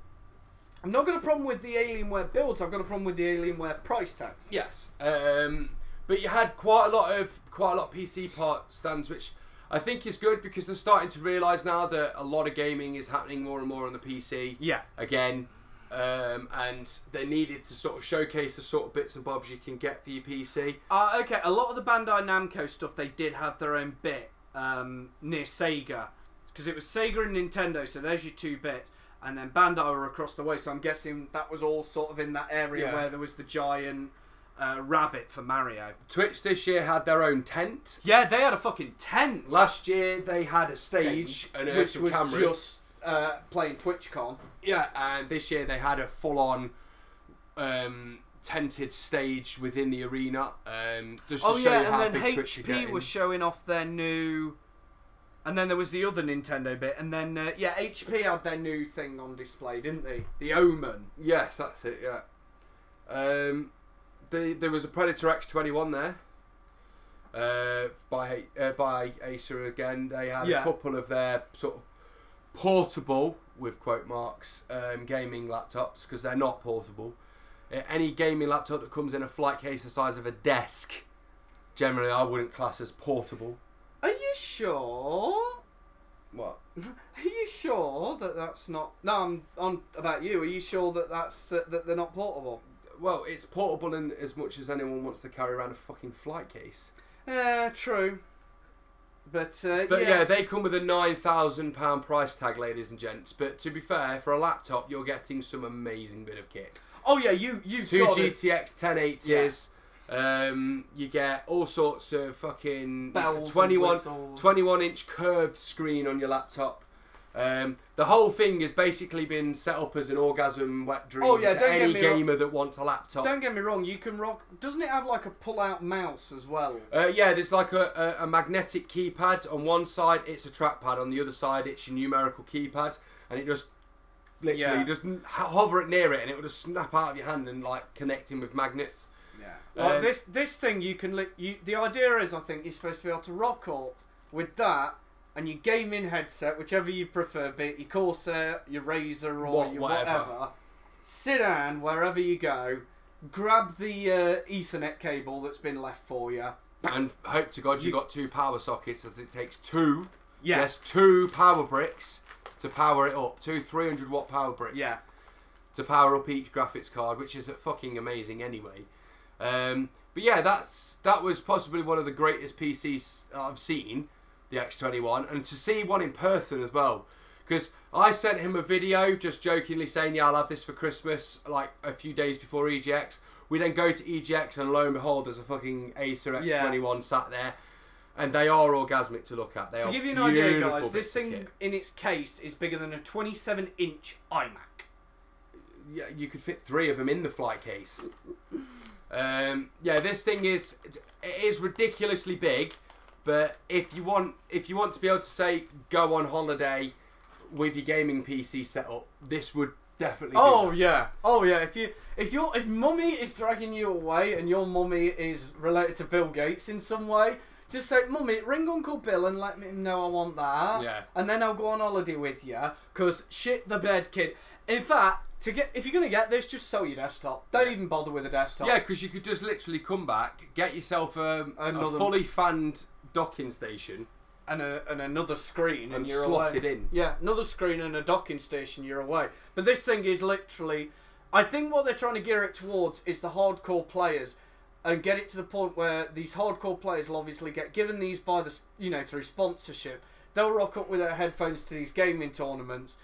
I've not got a problem with the Alienware builds. I've got a problem with the Alienware price tags. Yes, but you had quite a lot of PC part stands, which I think is good because they're starting to realise now that a lot of gaming is happening more and more on the PC. Yeah. Again, and they needed to sort of showcase the sort of bits and bobs you can get for your PC. Okay, a lot of the Bandai Namco stuff, they did have their own bit near Sega, because it was Sega and Nintendo, so there's your 2 bits, and then Bandai were across the way, so I'm guessing that was all sort of in that area where there was the giant rabbit for Mario. Twitch this year had their own tent. Yeah, they had a fucking tent. Last year they had a stage and which was cameras. Just playing TwitchCon. Yeah, and this year they had a full-on tented stage within the arena. Just to show you how and then big Twitch are HP getting. was showing off their new... And then there was the other Nintendo bit, and then, HP had their new thing on display, didn't they? The Omen. Yes, that's it, yeah. There was a Predator X21 there, by Acer again. They had a couple of their sort of portable, with quote marks, gaming laptops, because they're not portable. Any gaming laptop that comes in a flight case the size of a desk, generally I wouldn't class as portable. Are you sure? What? Are you sure that that's not... No, I'm on about you. Are you sure that that's that they're not portable? Well, it's portable in as much as anyone wants to carry around a fucking flight case. True. But yeah, they come with a £9,000 price tag, ladies and gents. But to be fair, for a laptop, you're getting some amazing bit of kit. Oh yeah, you've 2 got GTX 1080s. Yeah. You get all sorts of fucking 21-inch curved screen on your laptop. The whole thing has basically been set up as an orgasm wet dream to any gamer that wants a laptop. Don't get me wrong, you can rock... Doesn't it have like a pull-out mouse as well? Yeah, there's like a magnetic keypad. On one side, it's a trackpad. On the other side, it's your numerical keypad. And it just... Literally, you just hover it near it and it will just snap out of your hand and like connecting with magnets. Yeah. Like this thing, you can... the idea is, I think, you're supposed to be able to rock up with that and your gaming headset, whichever you prefer, be it your Corsair, your Razer, or your whatever. Sit down wherever you go, grab the Ethernet cable that's been left for you, and hope to God you got 2 power sockets, as it takes 2. Yeah. Yes, 2 power bricks to power it up. 2 300-watt power bricks. Yeah. To power up each graphics card, which is fucking amazing anyway. But yeah, that was possibly one of the greatest PCs I've seen. The X21, and to see one in person as well, because I sent him a video just jokingly saying, yeah, I'll have this for Christmas, like a few days before EGX. We then go to EGX and lo and behold there's a fucking Acer X21 sat there, and they are orgasmic to look at. They to are give you an idea, guys, this thing in its case is bigger than a 27-inch iMac. Yeah, you could fit 3 of them in the flight case. Yeah, this thing is ridiculously big. But if you want to be able to say go on holiday with your gaming PC setup, this would definitely. Oh yeah. If mummy is dragging you away and your mummy is related to Bill Gates in some way, just say, "Mummy, ring Uncle Bill and let me know I want that." Yeah. And then I'll go on holiday with you. Cause shit the bed, kid. In fact, if you're gonna get this, just sell your desktop. Don't even bother with a desktop. Yeah, because you could just literally come back, get yourself a fully fanned docking station, and another screen, and you're slot away. it in. Yeah, another screen and a docking station, you're away. But this thing is literally, I think what they're trying to gear it towards is the hardcore players, and get it to the point where these hardcore players will obviously get given these by the through sponsorship. They'll rock up with their headphones to these gaming tournaments.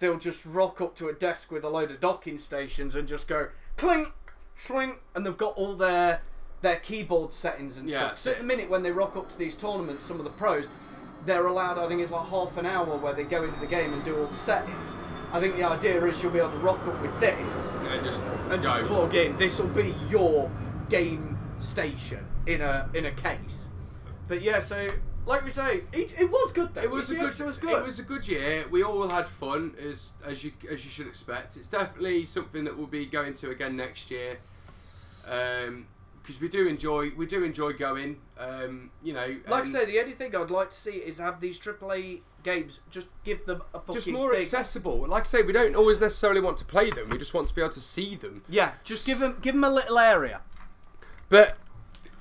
They'll just rock up to a desk with a load of docking stations and just go clink, swing, and they've got all their keyboard settings and stuff. So at the minute when they rock up to these tournaments, some of the pros, they're allowed, I think it's like half an hour where they go into the game and do all the settings. I think the idea is you'll be able to rock up with this and just plug in. This will be your game station in a case. But yeah, so like we say, it was good though. It was a good year. We all had fun, as you should expect. It's definitely something that we'll be going to again next year, because we do enjoy going. Like I say, the only thing I'd like to see is have these AAA games just give them a fucking just more accessible. Like I say, we don't always necessarily want to play them. We just want to be able to see them. Yeah, just give them a little area. But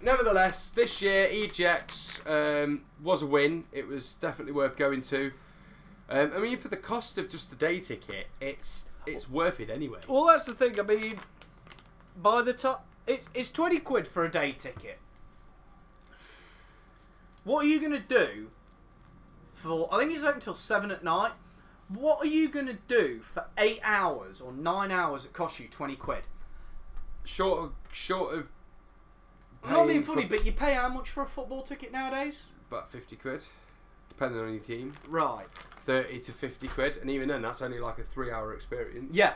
nevertheless, this year EGX was a win. It was definitely worth going to. I mean, for the cost of just the day ticket, it's worth it anyway. Well, that's the thing. I mean, by the time it's 20 quid for a day ticket. What are you gonna do for? I think it's open until 7 at night. What are you gonna do for 8 hours or 9 hours? It costs you 20 quid. Short of. I'm not being funny, but you pay how much for a football ticket nowadays? About 50 quid, depending on your team. Right. 30 to 50 quid, and even then, that's only like a 3-hour experience. Yeah.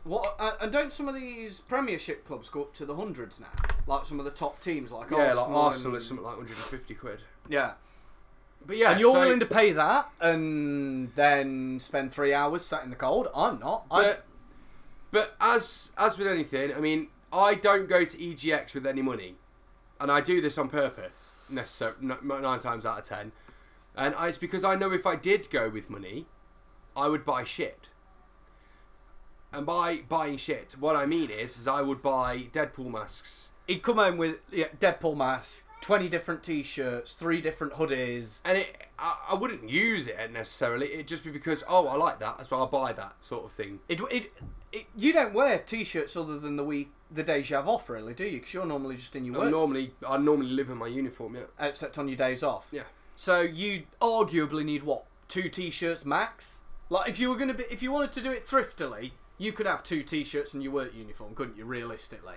What? And don't some of these Premiership clubs go up to the hundreds now? Like some of the top teams, like Arsenal. Like Arsenal is something like 150 quid. Yeah. But yeah, and you're willing to pay that and then spend 3 hours sat in the cold? I'm not. But as with anything, I mean, I don't go to EGX with any money, and I do this on purpose. 9 times out of 10, and it's because I know if I did go with money, I would buy shit. And by buying shit, what I mean is I would buy Deadpool masks. He'd come home with Deadpool masks, 20 different T-shirts, 3 different hoodies. And I wouldn't use it necessarily. It'd just be because, oh, I like that, so I'll buy that sort of thing. You don't wear T-shirts other than the days you have off, really, do you? Because you're normally just in your work. I normally live in my uniform, yeah. Except on your days off. Yeah. So you arguably need what, 2 T-shirts max? Like if you wanted to do it thriftily, you could have 2 T-shirts in your work uniform, couldn't you? Realistically.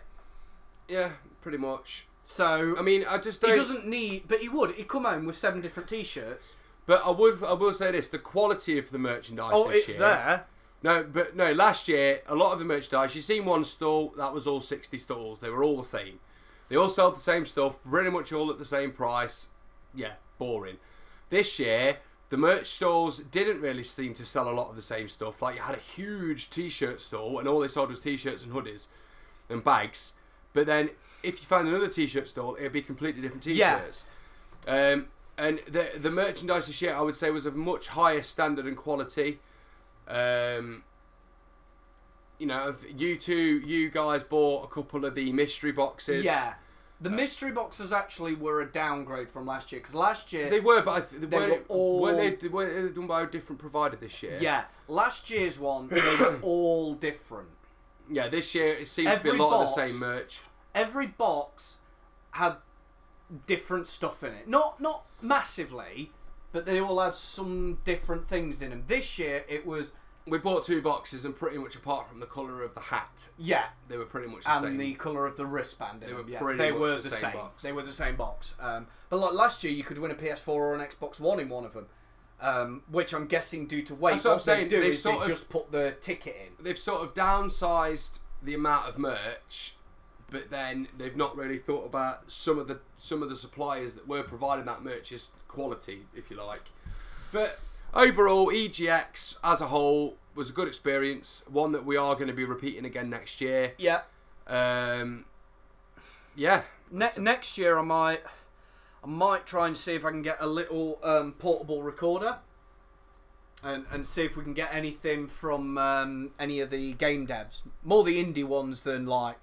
Yeah, pretty much. So I mean, I just don't. He doesn't need, but he would. He'd come home with 7 different T-shirts. But I will say this: the quality of the merchandise. Oh, this it's year, there. No, last year, a lot of the merchandise, you've seen one stall, that was all 60 stalls. They were all the same. They all sold the same stuff, pretty much all at the same price. Yeah, boring. This year, the merch stalls didn't really seem to sell a lot of the same stuff. Like, you had a huge T-shirt stall, and all they sold was T-shirts and hoodies and bags. But then, if you found another T-shirt stall, it'd be completely different T-shirts. Yeah. And the merchandise this year, I would say, was of much higher standard and quality. You guys bought a couple of the mystery boxes. Yeah, the mystery boxes actually were a downgrade from last year, because last year they were, but weren't they done by a different provider this year? Yeah, last year's one they were all different. Yeah, this year it seems to be a lot of the same merch. Every box had different stuff in it, not massively, but they all had some different things in them. This year it was. We bought 2 boxes, and pretty much apart from the colour of the hat, yeah, they were pretty much the same. And the colour of the wristband. They were pretty much the same box. They were the same box. But like last year, you could win a PS4 or an Xbox One in one of them, which I'm guessing due to weight. That's what I'm saying. They just put the ticket in. They've sort of downsized the amount of merch, but then they've not really thought about some of the suppliers that were providing that merch's quality, if you like. But overall, EGX as a whole was a good experience. One that we are going to be repeating again next year. Yeah. Yeah. Next year, I might try and see if I can get a little portable recorder, and see if we can get anything from any of the game devs, more the indie ones than like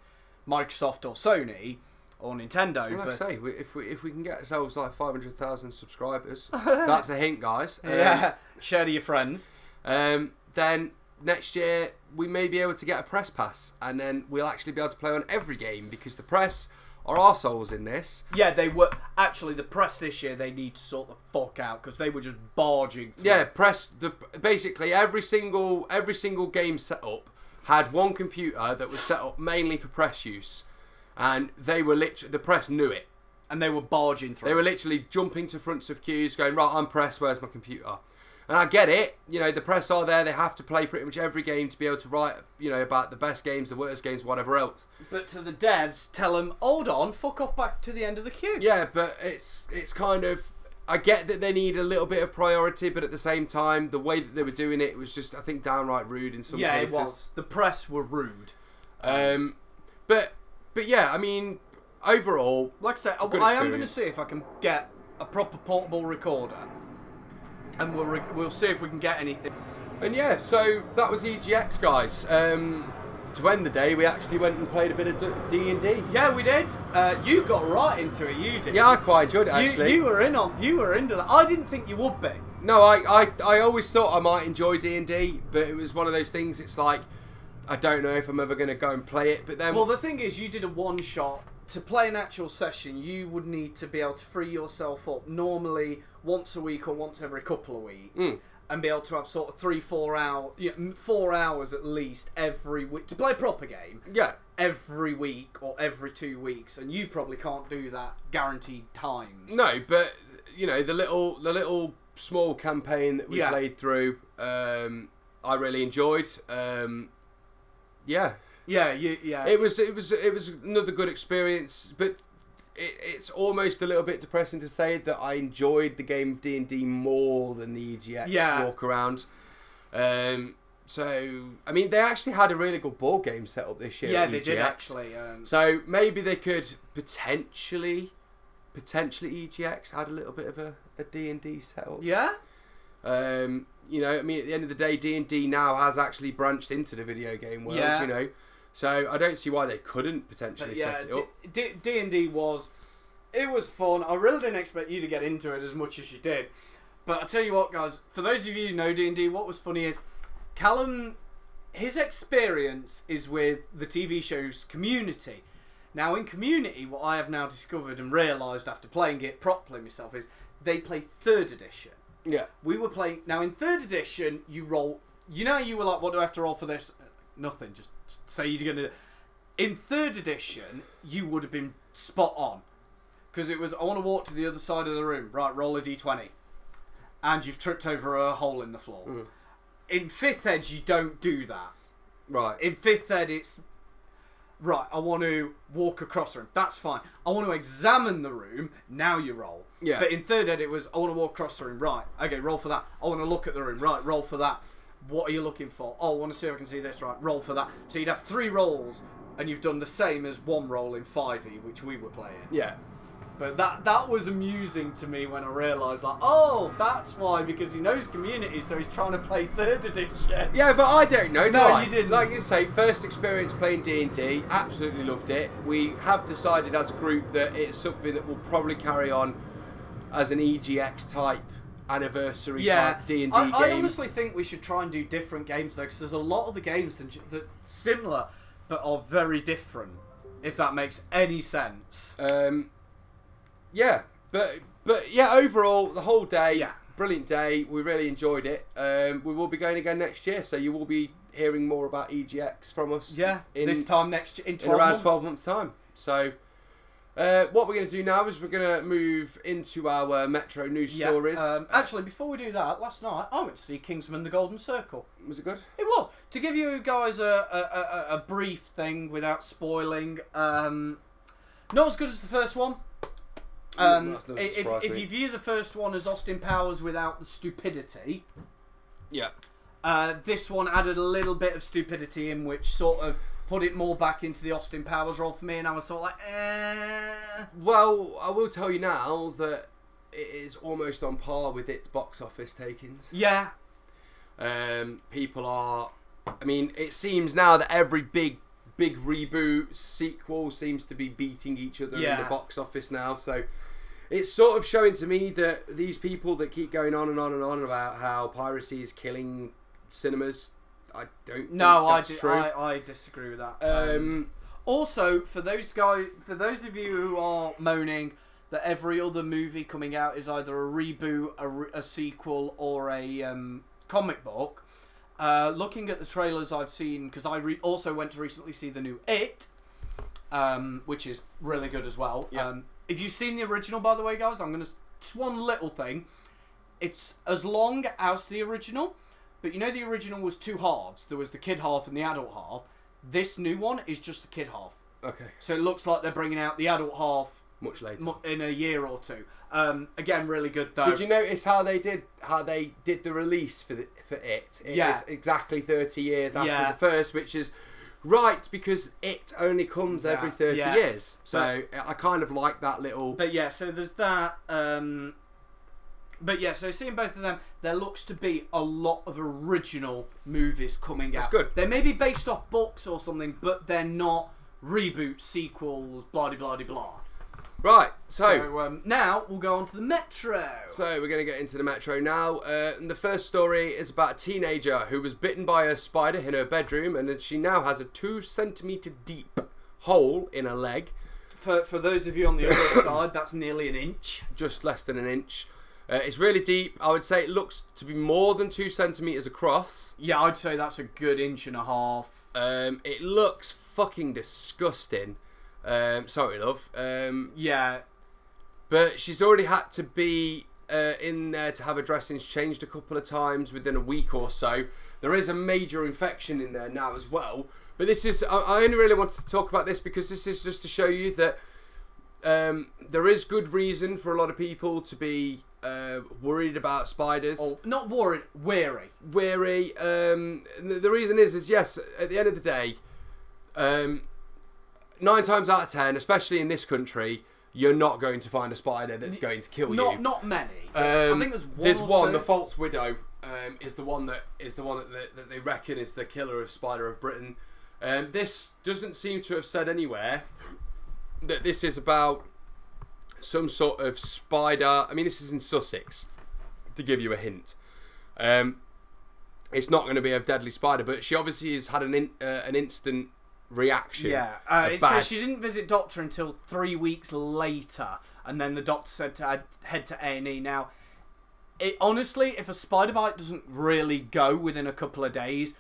Microsoft or Sony or Nintendo. Well, like but I say, if we can get ourselves like 500,000 subscribers, that's a hint, guys. Yeah, share to your friends. Then next year we may be able to get a press pass, and then we'll actually be able to play on every game, because the press are arseholes in this. Yeah, they were actually the press this year. They need to sort the fuck out, because they were just barging through. Yeah, basically every single game setup had one computer that was set up mainly for press use, and they were the press knew it, and they were barging through. They were literally jumping to fronts of queues, going, right, I'm press, where's my computer? And I get it, you know, the press are there, they have to play pretty much every game to be able to write, you know, about the best games, the worst games, whatever else. But to the devs, tell them, hold on, fuck off back to the end of the queue. Yeah, but it's kind of, I get that they need a little bit of priority, but at the same time, the way that they were doing it was just, I think, downright rude in some cases. Yeah, it was. The press were rude. But yeah, I mean, overall, like I said, I am going to see if I can get a proper portable recorder, and we'll see if we can get anything. And yeah, so that was EGX, guys. To end the day, we actually went and played a bit of D&D. Yeah, we did. You got right into it. You did. Yeah, I quite enjoyed it, actually. You were into that. I didn't think you would be. No, I always thought I might enjoy D&D, but it was one of those things. It's like, I don't know if I'm ever going to go and play it. But then, well, the thing is, you did a one shot. To play an actual session, you would need to be able to free yourself up normally once a week or once every couple of weeks, and be able to have sort of 4 hours at least every week to play a proper game. Yeah, every week or every 2 weeks, and you probably can't do that guaranteed times. No, but you know, the little small campaign that we played through, I really enjoyed. Yeah. Yeah. It was another good experience, but it's almost a little bit depressing to say that I enjoyed the game of D&D more than the EGX walk around. So I mean, they actually had a really good board game set up this year. Yeah, at they EGX. did actually. So maybe they could potentially EGX had a little bit of a D&D setup. Yeah. You know, I mean, at the end of the day, D&D now has actually branched into the video game world. You know. So I don't see why they couldn't potentially set it up. D&D was fun. I really didn't expect you to get into it as much as you did. But I tell you what, guys, for those of you who know D&D, what was funny is Callum, his experience is with the TV show's Community. Now in Community, what I have now discovered and realised after playing it properly myself is they play 3rd edition. Yeah. We were playing... Now in 3rd edition, you roll... You know, you were like, what do I have to roll for this? Nothing, just say you're going to... In 3rd edition, you would have been spot on. Because it was, I want to walk to the other side of the room. Right, roll a d20. And you've tripped over a hole in the floor. In 5th ed, you don't do that. Right. In 5th ed, it's... Right, I want to walk across the room. That's fine. I want to examine the room. Now you roll. Yeah. But in 3rd ed, it was, I want to walk across the room. Right, okay, roll for that. I want to look at the room. Right, roll for that. What are you looking for? Oh, I want to see if I can see this. Right, roll for that. So you'd have 3 rolls, and you've done the same as 1 roll in 5e, which we were playing. Yeah. But that was amusing to me when I realised, like, oh, that's why, because he knows Community, so he's trying to play 3rd edition. Yeah, but I don't know. No, you didn't. Like you say, first experience playing D&D, absolutely loved it. We have decided as a group that it's something that will probably carry on as an EGX type anniversary type D&D game. I honestly think we should try and do different games though, because there's a lot of the games that similar but are very different, if that makes any sense. Yeah, but yeah, overall the whole day, brilliant day. We really enjoyed it. We will be going again next year, so you will be hearing more about EGX from us. Yeah, this time next year, in around 12 months' time. So. What we're going to do now is we're going to move into our Metro news stories. Actually, before we do that, last night I went to see Kingsman: The Golden Circle. Was it good? It was. To give you guys a brief thing without spoiling, not as good as the first one. If you view the first one as Austin Powers without the stupidity, This one added a little bit of stupidity in, which sort of put it more back into the Austin Powers role for me, and I was sort of like, eh. Well, I will tell you now that it is almost on par with its box office takings. Yeah. People are... I mean, it seems now that every big reboot sequel seems to be beating each other in the box office now, so it's sort of showing to me that these people that keep going on and on and on about how piracy is killing cinemas, I don't think that's true. I disagree with that. Also, for those of you who are moaning that every other movie coming out is either a reboot, a sequel, or a comic book, looking at the trailers I've seen, because I also went to recently see the new It, which is really good as well. Yeah. If you've seen the original, by the way, guys, just one little thing. It's as long as the original, but you know the original was two halves. There was the kid half and the adult half. This new one is just the kid half. Okay. So it looks like they're bringing out the adult half much later, in a year or two. Again, really good though. Did you notice how they did the release for it? It is exactly 30 years after the first, which is right because it only comes every 30 years. So I kind of like that little. But yeah, so there's that. But yeah, so seeing both of them, there looks to be a lot of original movies coming out. That's good. They may be based off books or something, but they're not reboots, sequels, blah de blah de blah. Right, so now we'll go on to the Metro. So we're going to get into the Metro now. And the first story is about a teenager who was bitten by a spider in her bedroom, and she now has a 2 centimetre deep hole in her leg. For those of you on the other side, that's nearly an inch. Just less than an inch. It's really deep. I would say it looks to be more than 2 centimetres across. Yeah, I'd say that's a good 1.5 inches. It looks fucking disgusting. Sorry, love. Yeah. But she's already had to be in there to have her dressings changed a couple of times within a week or so. There is a major infection in there now as well. But this is... I only really wanted to talk about this because this is just to show you that there is good reason for a lot of people to be worried about spiders. Oh, not worried, wary. Wary. The reason is yes, at the end of the day, 9 times out of 10, especially in this country, you're not going to find a spider that's going to kill you. Not many. I think there's one. The false widow is the one that they reckon is the killer of Spider of Britain. This doesn't seem to have said anywhere that this is about some sort of spider. I mean, this is in Sussex, to give you a hint. It's not going to be a deadly spider, but she obviously has had an instant reaction. Yeah, it says she didn't visit doctor until 3 weeks later, and then the doctor said to head to A&E. Now, honestly, if a spider bite doesn't really go within a couple of days,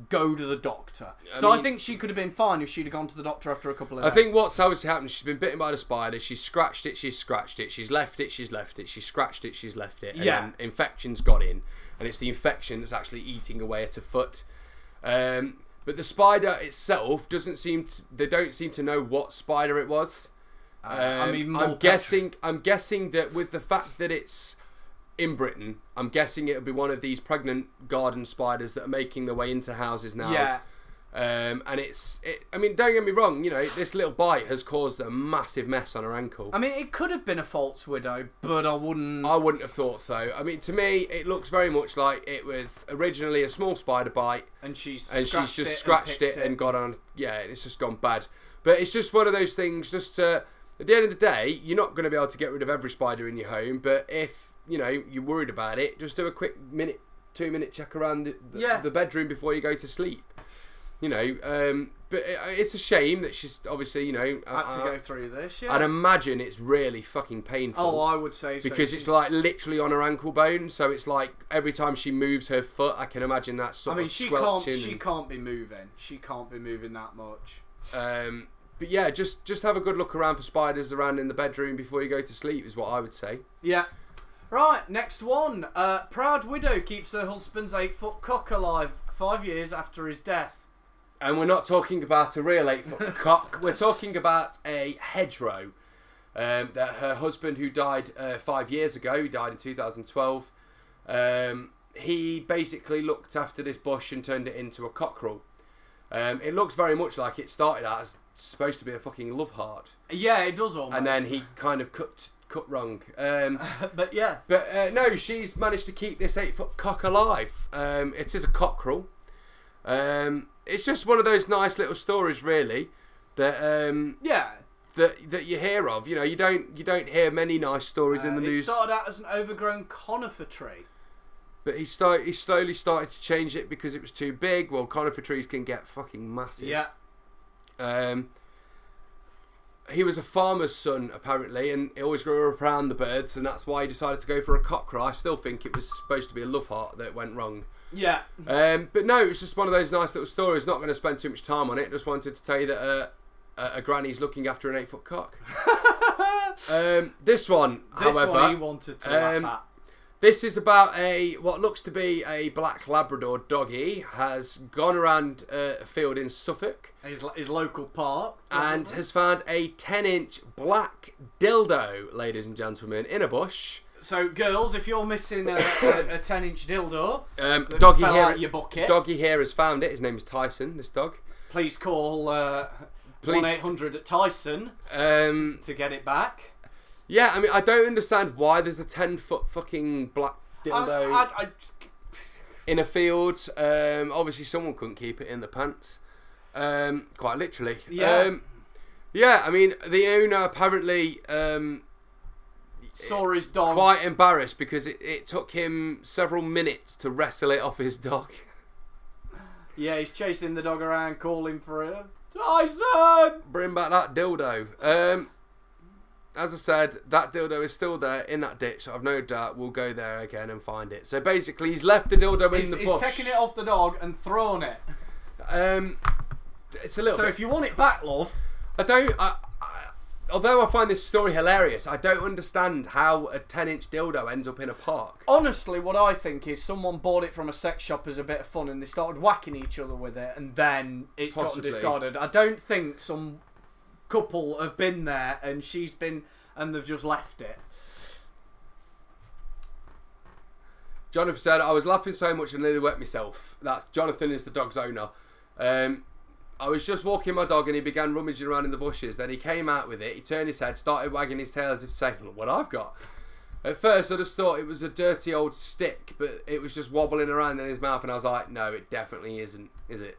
go to the doctor. I think she could have been fine if she'd have gone to the doctor after a couple of days. I think what's obviously happened, she's been bitten by the spider, she's scratched it, she's left it, she's left it, she's scratched it, she's left it, and then infection's got in, and it's the infection that's actually eating away at her foot. But the spider itself they don't seem to know what spider it was. I'm guessing that with the fact that it's in Britain, I'm guessing it'll be one of these pregnant garden spiders that are making their way into houses now. Yeah. And I mean, don't get me wrong, you know, this little bite has caused a massive mess on her ankle. I mean, it could have been a false widow, but I wouldn't have thought so. I mean, to me, it looks very much like it was originally a small spider bite, and she's just scratched it and got on. Yeah, it's just gone bad. But it's just one of those things. Just at the end of the day, you're not going to be able to get rid of every spider in your home, but if you're worried about it, just do a quick 2-minute check around the bedroom before you go to sleep. But it's a shame that she's obviously, had to go through this. Yeah, I'd imagine it's really fucking painful. Oh, I would say so. Because it's like literally on her ankle bone, so it's like every time she moves her foot, I can imagine that sort of squelching. She can't be moving. She can't be moving that much. But yeah, just have a good look around for spiders around in the bedroom before you go to sleep is what I would say. Yeah. Right, next one. Proud widow keeps her husband's 8-foot cock alive 5 years after his death. And we're not talking about a real 8-foot cock. We're talking about a hedgerow. That her husband, who died 5 years ago, he died in 2012. he basically looked after this bush and turned it into a cockerel. It looks very much like it started out as supposed to be a fucking love heart. Yeah, it does almost. And then he kind of cut wrong. But yeah. But no, she's managed to keep this 8-foot cock alive. It is a cockerel. It's just one of those nice little stories, really, that yeah. That you hear of. You know, you don't hear many nice stories in the news. It started out as an overgrown conifer tree. But he slowly started to change it because it was too big. Well, conifer trees can get fucking massive. Yeah. He was a farmer's son, apparently, and he always grew up around the birds, and that's why he decided to go for a cockerel. I still think it was supposed to be a love heart that went wrong. Yeah. But no, it's just one of those nice little stories. Not going to spend too much time on it. Just wanted to tell you that a granny's looking after an 8-foot cock. This one, however, he wanted to laugh at. This is about what looks to be a black Labrador doggy has gone around a field in Suffolk. His local park. And has found a 10-inch black dildo, ladies and gentlemen, in a bush. So, girls, if you're missing a 10-inch dildo, doggy fell here, out your bucket. Doggy here has found it. His name is Tyson, this dog. Please call 1-800-TYSON to get it back. Yeah, I mean, I don't understand why there's a 10-foot fucking black dildo in a field. Obviously, someone couldn't keep it in the pants. Quite literally. Yeah. Yeah, I mean, the owner apparently saw his dog. Quite embarrassed because it took him several minutes to wrestle it off his dog. Yeah, he's chasing the dog around, calling for it. Tyson! Bring back that dildo. As I said, that dildo is still there in that ditch. I've no doubt we'll go there again and find it. So basically, he's left the dildo in the bush. He's taken it off the dog and thrown it. It's a little. So bit... if you want it back, love, although I find this story hilarious, I don't understand how a 10-inch dildo ends up in a park. Honestly, what I think is someone bought it from a sex shop as a bit of fun, and they started whacking each other with it, and then it's gotten discarded. I don't think some couple have been there and she's been and they've just left it. Jonathan said, I was laughing so much and nearly wet myself. That's Jonathan is the dog's owner. I was just walking my dog and he began rummaging around in the bushes. Then he came out with it. He turned his head, started wagging his tail as if saying, look what I've got. At first I just thought it was a dirty old stick, but it was just wobbling around in his mouth, and I was like, no, it definitely isn't, is it?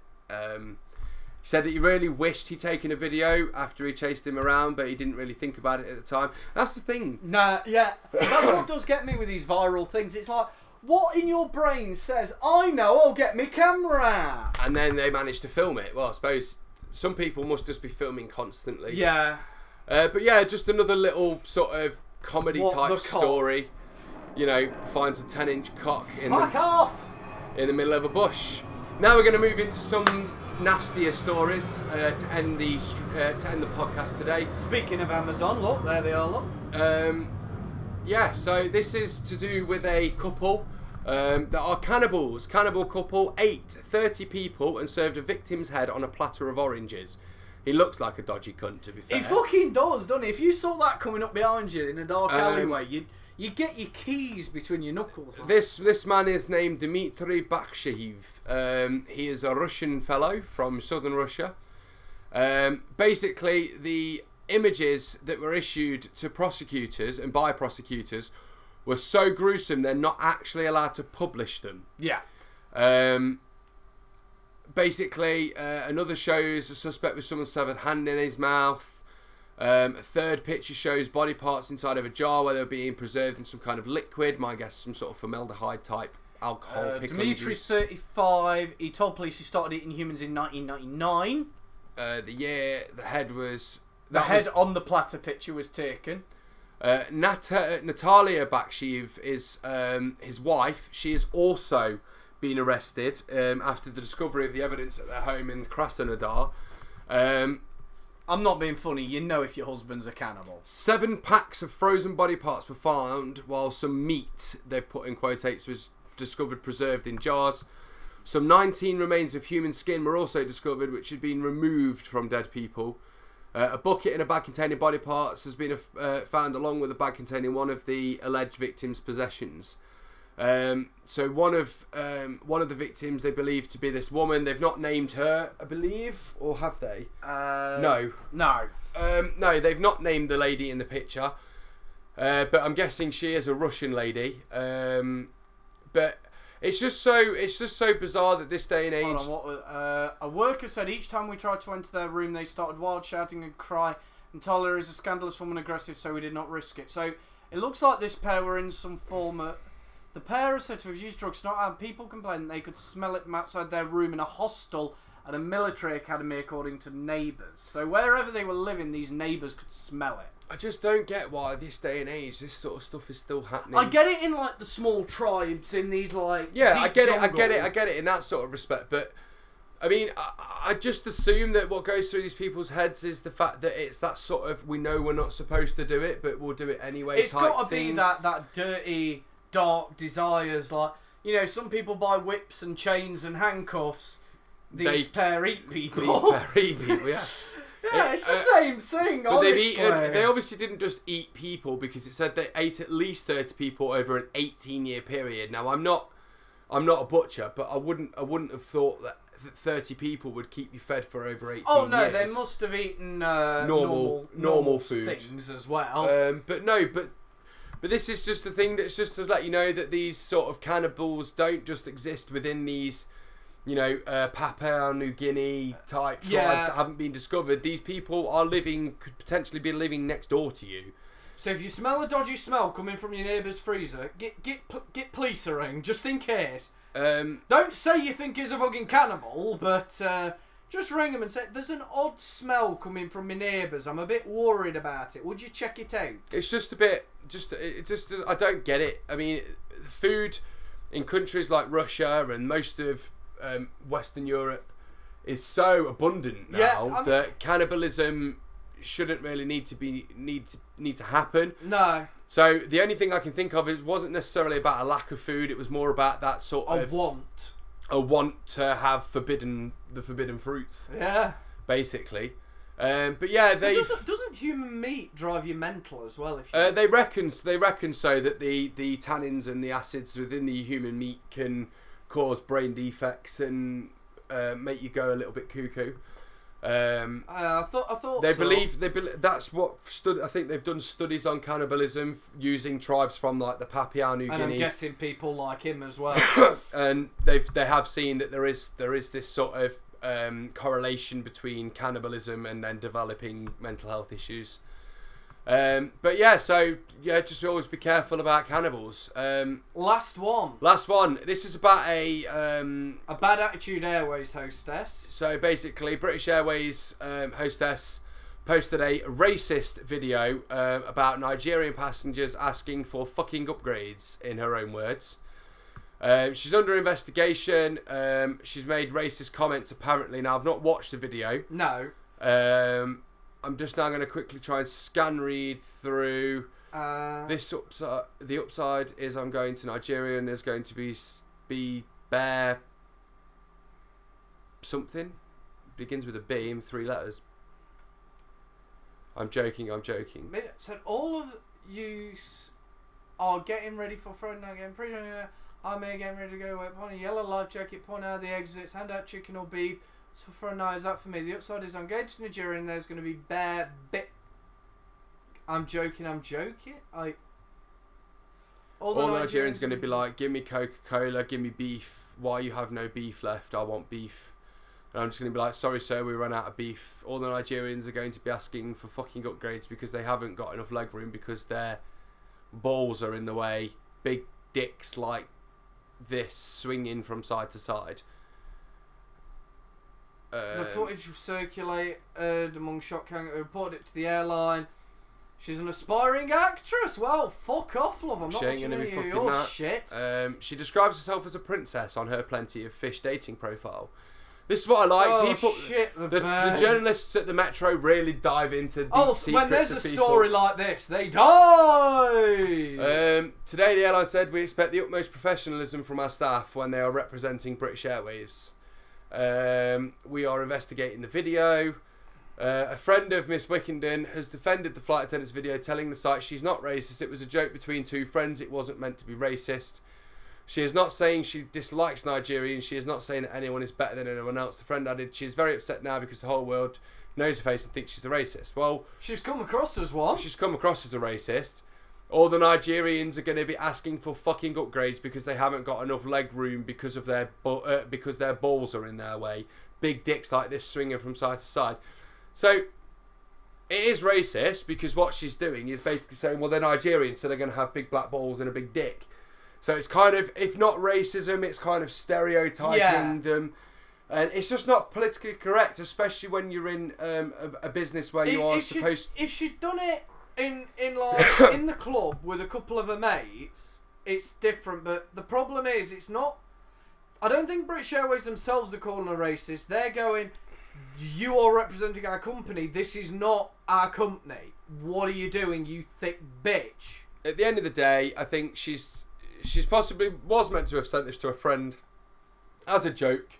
He said that he really wished he'd taken a video after he chased him around, but he didn't really think about it at the time. That's the thing. Nah, yeah. That's what does get me with these viral things. It's like, what in your brain says, I know, I'll get my camera? And then they managed to film it. Well, I suppose some people must just be filming constantly. Yeah. But yeah, just another little sort of comedy type story. You know, finds a 10-inch cock in the middle of a bush. Now we're going to move into some nastier stories to end the podcast today. Speaking of Amazon, look, there they are, look. Yeah, so this is to do with a couple that are cannibals. Cannibal couple, ate 30 people and served a victim's head on a platter of oranges. He looks like a dodgy cunt, to be fair. He fucking does, doesn't he? If you saw that coming up behind you in a dark alleyway, you'd get your keys between your knuckles. This man is named Dmitry Baksheev. He is a Russian fellow from southern Russia. Basically, the images that were issued to prosecutors and by prosecutors were so gruesome they're not actually allowed to publish them. Yeah. Basically, another shows a suspect with someone's severed hand in his mouth. A third picture shows body parts inside of a jar where they're being preserved in some kind of liquid. My guess, some sort of formaldehyde type alcohol. Dimitri's 35. He told police he started eating humans in 1999. The year the head was... The head on the platter picture was taken. Natalia Baksheev is his wife. She has also been arrested after the discovery of the evidence at their home in Krasnodar. I'm not being funny. You know if your husband's a cannibal. 7 packs of frozen body parts were found, while some meat, they've put in quotates, was discovered preserved in jars. Some 19 remains of human skin were also discovered, which had been removed from dead people. A bucket and a bag containing body parts has been found along with a bag containing one of the alleged victim's possessions. So one of the victims they believe to be this woman. They've not named her, I believe, or have they? No. No, they've not named the lady in the picture. But I'm guessing she is a Russian lady. But it's just so bizarre that this day and age. Hold on, a worker said each time we tried to enter their room, they started wild shouting and cry, and told her is a scandalous woman, aggressive, so we did not risk it. So it looks like this pair were in some form of. The pair are said to have used drugs, not have people complain that they could smell it from outside their room in a hostel at a military academy, according to neighbours. So wherever they were living, these neighbours could smell it. I just don't get why this day and age this sort of stuff is still happening. I get it in like the small tribes in these like yeah, deep I get jungles. it in that sort of respect. But I mean, I just assume that what goes through these people's heads is the fact that it's that sort of we know we're not supposed to do it, but we'll do it anyway. It's got to be that dirty, dark desires. Like, you know, some people buy whips and chains and handcuffs. These pair eat people. These pair eat people, yeah. Yeah, it's the same thing. But they obviously didn't just eat people, because it said they ate at least 30 people over an 18-year period. Now I'm not a butcher, but I wouldn't have thought that 30 people would keep you fed for over 18 years. Oh no, they must have eaten normal food things as well. But this is just the thing that's just to let you know that these sort of cannibals don't just exist within these, you know, Papua New Guinea type tribes that haven't been discovered. These people could potentially be living next door to you. So if you smell a dodgy smell coming from your neighbour's freezer, get police a ring just in case. Don't say you think he's a fucking cannibal, but just ring him and say there's an odd smell coming from my neighbours. I'm a bit worried about it. Would you check it out? It's just a bit, I don't get it. I mean, food in countries like Russia and most of Western Europe is so abundant now that cannibalism shouldn't really need to happen. No. So the only thing I can think of wasn't necessarily about a lack of food. It was more about that sort of a want to have the forbidden fruits. Yeah. Basically. But yeah, doesn't human meat drive you mental as well? If you they reckon so that the tannins and the acids within the human meat can cause brain defects and make you go a little bit cuckoo. I thought they believe that's what I think they've done studies on cannibalism using tribes from like the Papua New Guinea. And I'm guessing people like him as well. And they have seen that there is this sort of correlation between cannibalism and then developing mental health issues. But yeah, so yeah, just always be careful about cannibals. Last one. This is about a Bad Attitude Airways hostess. So basically, British Airways hostess posted a racist video about Nigerian passengers asking for fucking upgrades, in her own words. She's under investigation. She's made racist comments apparently. Now I've not watched the video. No. I'm just now going to quickly try and scan read through this upside. The upside is I'm going to Nigeria and there's going to be bear something. Begins with a B in 3 letters. I'm joking. So all of you are getting ready for Friday night game. I'm getting ready to go away. Put on a yellow life jacket, point out the exits, hand out chicken or beef. So for a night is that for me. The upside is I'm going to Nigeria and there's going to be bear bit. I'm joking. All the Nigerians going to be like, give me Coca-Cola, give me beef. Why you have no beef left? I want beef. And I'm just going to be like, sorry sir, we ran out of beef. All the Nigerians are going to be asking for fucking upgrades because they haven't got enough leg room because their balls are in the way. Big dicks like this swinging from side to side. The footage circulated among shot cameras, reported it to the airline. She's an aspiring actress. Well, fuck off, love. I'm not watching any of your shit. She describes herself as a princess on her Plenty of Fish dating profile. This is what I like. Oh, shit, the journalists at the Metro really dive into deep secrets when there's a people. story like this, they die. Today, the airline said we expect the utmost professionalism from our staff when they are representing British Airways. We are investigating the video. A friend of Miss Wickenden has defended the flight attendant's video, telling the site she's not racist. It was a joke between two friends. It wasn't meant to be racist. She is not saying she dislikes Nigerians. She is not saying that anyone is better than anyone else. The friend added, she is very upset now because the whole world knows her face and thinks she's a racist. Well, she's come across as one. She's come across as a racist. All the Nigerians are going to be asking for fucking upgrades because they haven't got enough leg room because of their balls are in their way. Big dicks like this swinging from side to side. So it is racist because what she's doing is basically saying, well, they're Nigerians, so they're going to have big black balls and a big dick. So it's kind of, if not racism, it's kind of stereotyping them. And it's just not politically correct, especially when you're in a business where you are supposed to... If she'd done it in the club with a couple of her mates, it's different. But the problem is, it's not... I don't think British Airways themselves are calling her racist. They're going, you are representing our company. This is not our company. What are you doing, you thick bitch? At the end of the day, I think she's possibly was meant to have sent this to a friend as a joke.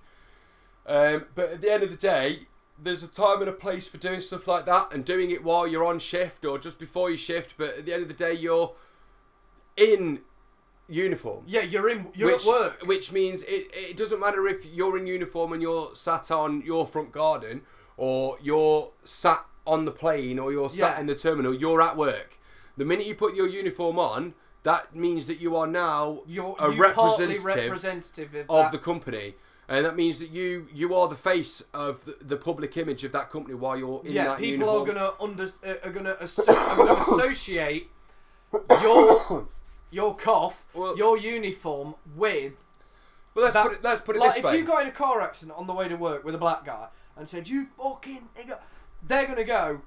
But at the end of the day, there's a time and a place for doing stuff like that and doing it while you're on shift or just before you shift. But at the end of the day, you're in uniform. Yeah, you're at work. Which means it doesn't matter if you're in uniform and you're sat on your front garden or you're sat on the plane or you're sat in the terminal, you're at work. The minute you put your uniform on, that means that you are now a representative of the company. And that means that you are the face of the public image of that company while you're in that uniform. People are gonna associate your cough, your uniform with. Well, let's put it like this way. If you got in a car accident on the way to work with a black guy and said you fucking, they're gonna go,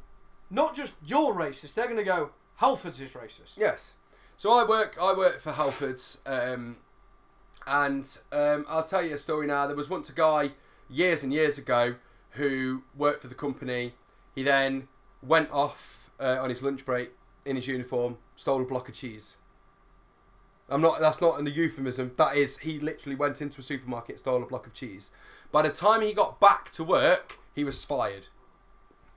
not just you're racist. They're gonna go, Halfords is racist. Yes. So I work for Halfords. And I'll tell you a story now. There was once a guy years and years ago who worked for the company. He then went off on his lunch break in his uniform, stole a block of cheese. That's not a euphemism. That is, he literally went into a supermarket, stole a block of cheese. By the time he got back to work, he was fired.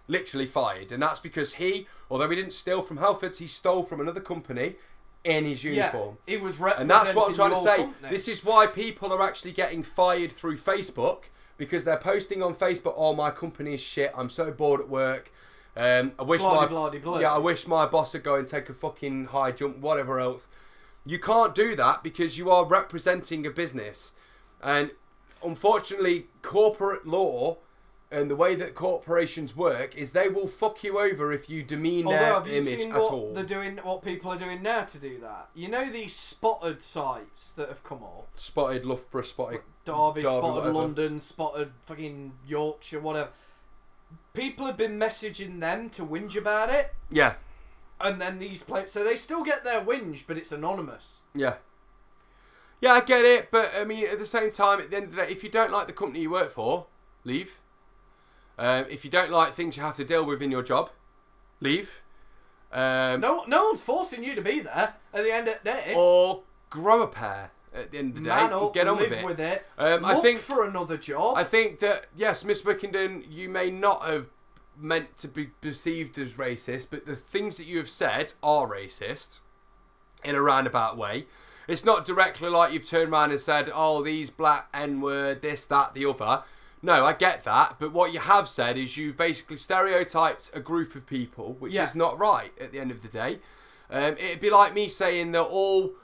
Literally fired. And that's because although he didn't steal from Halfords, he stole from another company in his uniform. Yeah, it was representing and that's what I'm trying to say. Company. This is why people are actually getting fired through Facebook, because they're posting on Facebook, oh, my company is shit, I'm so bored at work. I wish I wish my boss would go and take a fucking high jump, whatever else. You can't do that because you are representing a business. And unfortunately, corporate law and the way that corporations work is they will fuck you over if you demean their image at all. What people are doing now to do that? You know these spotted sites that have come up? Spotted Loughborough, spotted Derby, spotted whatever. London, spotted fucking Yorkshire, whatever. People have been messaging them to whinge about it. Yeah. And then these places, so they still get their whinge, but it's anonymous. Yeah. Yeah, I get it, but I mean, at the same time, at the end of the day, if you don't like the company you work for, leave. If you don't like things you have to deal with in your job, leave. No one's forcing you to be there at the end of the day. Or grow a pair at the end of the day. Man up, get on live with it. I think for another job. I think that, yes, Miss Wickenden, you may not have meant to be perceived as racist, but the things that you have said are racist in a roundabout way. It's not directly like you've turned around and said, oh, these black N-word, this, that, the other. No, I get that, but what you have said is you've basically stereotyped a group of people, which is not right at the end of the day. It'd be like me saying that all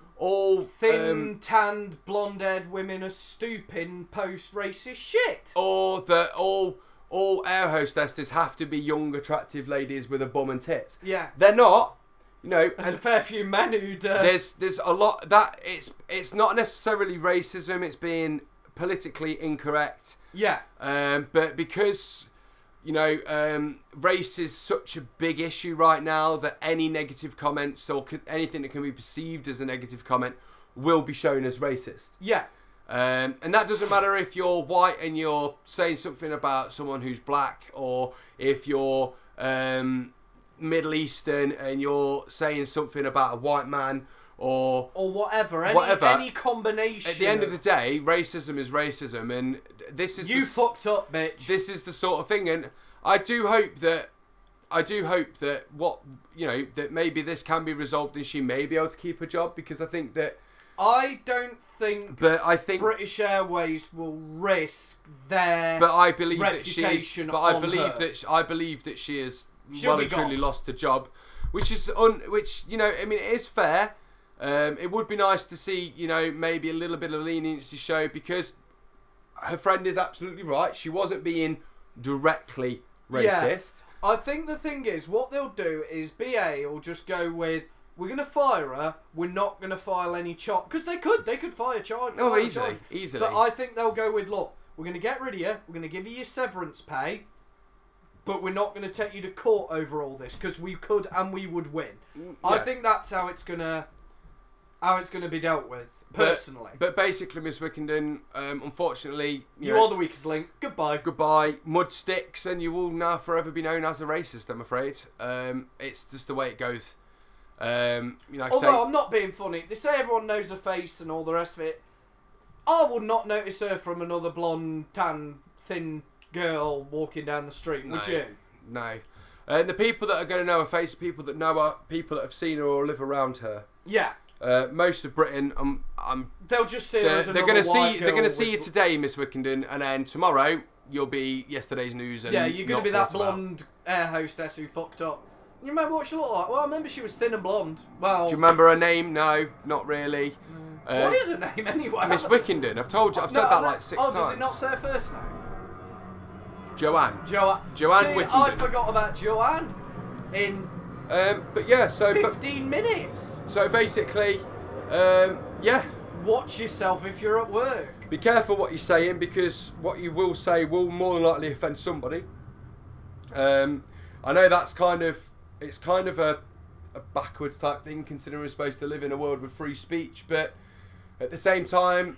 thin, tanned, blonde-haired women are stooping post-racist shit. Or that all air hostesses have to be young, attractive ladies with a bum and tits. Yeah. They're not. You know, there's a fair few men who'd... There's a lot that it's not necessarily racism. It's being politically incorrect. Yeah. But because, you know, race is such a big issue right now that any negative comments or anything that can be perceived as a negative comment will be shown as racist. Yeah. And that doesn't matter if you're white and you're saying something about someone who's black, or if you're Middle Eastern and you're saying something about a white man, or whatever. Any combination. At the end of the day, racism is racism, and this is fucked up, bitch. This is the sort of thing, and I do hope that that maybe this can be resolved and she may be able to keep her job, because I think that I don't think. But I think British Airways will risk their. But I believe that reputation But I on believe her. I believe that she has She'll well be and truly gone. lost the job, which is which you know, I mean, it is fair. It would be nice to see, you know, maybe a little bit of leniency show, because her friend is absolutely right. She wasn't being directly racist. Yeah. I think the thing is, what they'll do is BA will just go with, we're going to fire her, we're not going to file any charge. Because they could fire charge. Oh, file easily. charge. But I think they'll go with, look, we're going to get rid of you, we're going to give you your severance pay, but we're not going to take you to court over all this, because we could and we would win. Yeah. I think that's how it's going to be dealt with, personally. But basically, Miss Wickenden, unfortunately, you are the weakest link. Goodbye. Goodbye, mud sticks, and you will now forever be known as a racist, I'm afraid. It's just the way it goes. You know, like Although I'm not being funny, they say everyone knows her face and all the rest of it. I would not notice her from another blonde, tan, thin girl walking down the street, would you? No. And the people that are going to know her face are people that know her, people that have seen her or live around her. Yeah. Most of Britain, they'll just see her as they're another going to white see girl they're going to see you with- today, Miss Wickenden, and then tomorrow you'll be yesterday's news. And yeah, you're going to be that thought about. blonde air hostess who fucked up. You remember what she looked like? Well, I remember she was thin and blonde. Well, Do you remember her name? No, not really. what is her name anyway? Miss Wickenden. I've told you. I've said that like 6 times. Oh, does it not say her first name? Joanne. Joanne See, I Wickenden. forgot about Joanne in But yeah, so 15 minutes. so basically, yeah. Watch yourself if you're at work. Be careful what you're saying, because what you will say will more than likely offend somebody. I know that's kind of a backwards type thing, considering we're supposed to live in a world with free speech, but at the same time,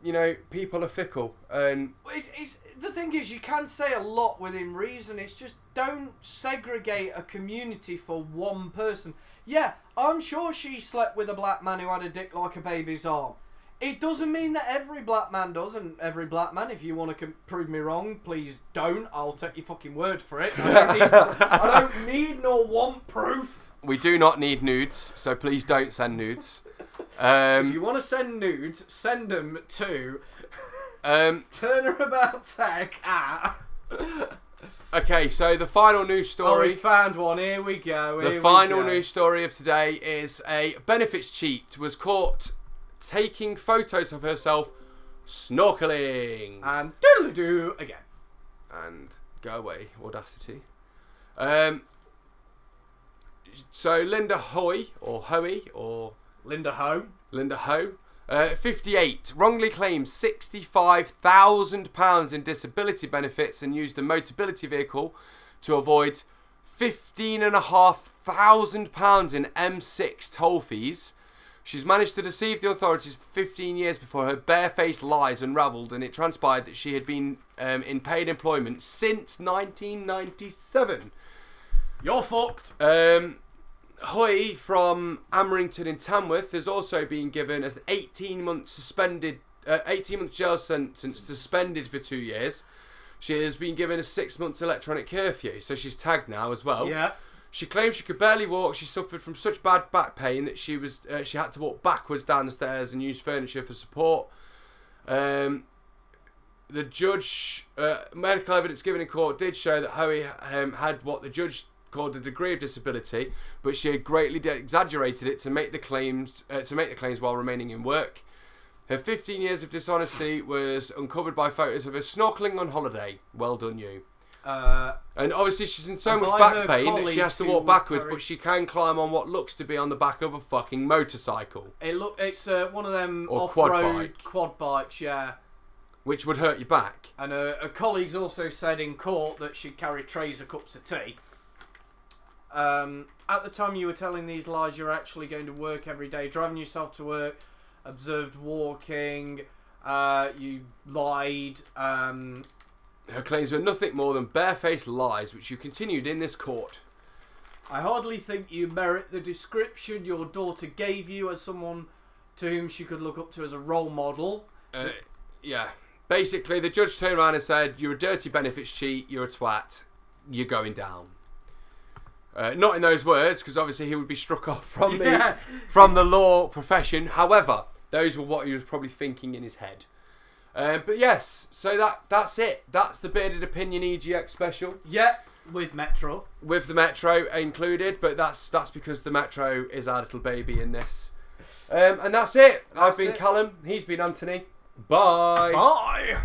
you know, people are fickle, and It's the thing is, you can say a lot within reason. It's just, don't segregate a community for one person. Yeah, I'm sure she slept with a black man who had a dick like a baby's arm. It doesn't mean that every black man does, and every black man, if you want to prove me wrong, please don't. I'll take your fucking word for it. I don't need nor want proof. we do not need nudes, so please don't send nudes. If you want to send nudes, send them to turnabout.tech at... Okay, so the final news Oh, story. he's found one. Here we go. The final news story of today is a benefits cheat was caught taking photos of herself snorkeling. And doodly-doo again. And go away, audacity. So Linda Hoy, or Hoey, or Linda Ho. Linda Ho, 58, wrongly claimed £65,000 in disability benefits and used a Motability vehicle to avoid £15,500 in M6 toll fees. She's managed to deceive the authorities for 15 years before her barefaced lies unravelled, and it transpired that she had been in paid employment since 1997. You're fucked. Hoy from Amrington in Tamworth has also been given an 18-month jail sentence, suspended for 2 years. She has been given a 6 months electronic curfew, so she's tagged now as well. Yeah. She claimed she could barely walk. She suffered from such bad back pain that she had to walk backwards down the stairs and use furniture for support. The judge, medical evidence given in court did show that Hoey had what the judge called a degree of disability, but she had greatly exaggerated it to make the claims while remaining in work. Her 15 years of dishonesty was uncovered by photos of her snorkeling on holiday. Well done, you. And obviously she's in so much back pain that she has to walk backwards, but she can climb on what looks to be on the back of a fucking motorcycle. It's one of them Or off-road quad bikes, yeah. Which would hurt your back. And her colleagues also said in court that she'd carry trays of cups of tea. At the time you were telling these lies, you're actually going to work every day, driving yourself to work, observed walking, you lied. Her claims were nothing more than barefaced lies, which you continued in this court. I hardly think you merit the description your daughter gave you as someone to whom she could look up to as a role model. Yeah. Basically, the judge turned around and said, "You're a dirty benefits cheat, you're a twat, you're going down." Not in those words, because obviously he would be struck off from the law profession. However, Those were what he was probably thinking in his head. But yes, so that's it. That's the Bearded Opinion EGX special. Yeah, with Metro. With the Metro included, but that's because the Metro is our little baby in this. And that's it. I've been Callum. He's been Anthony. Bye. Bye.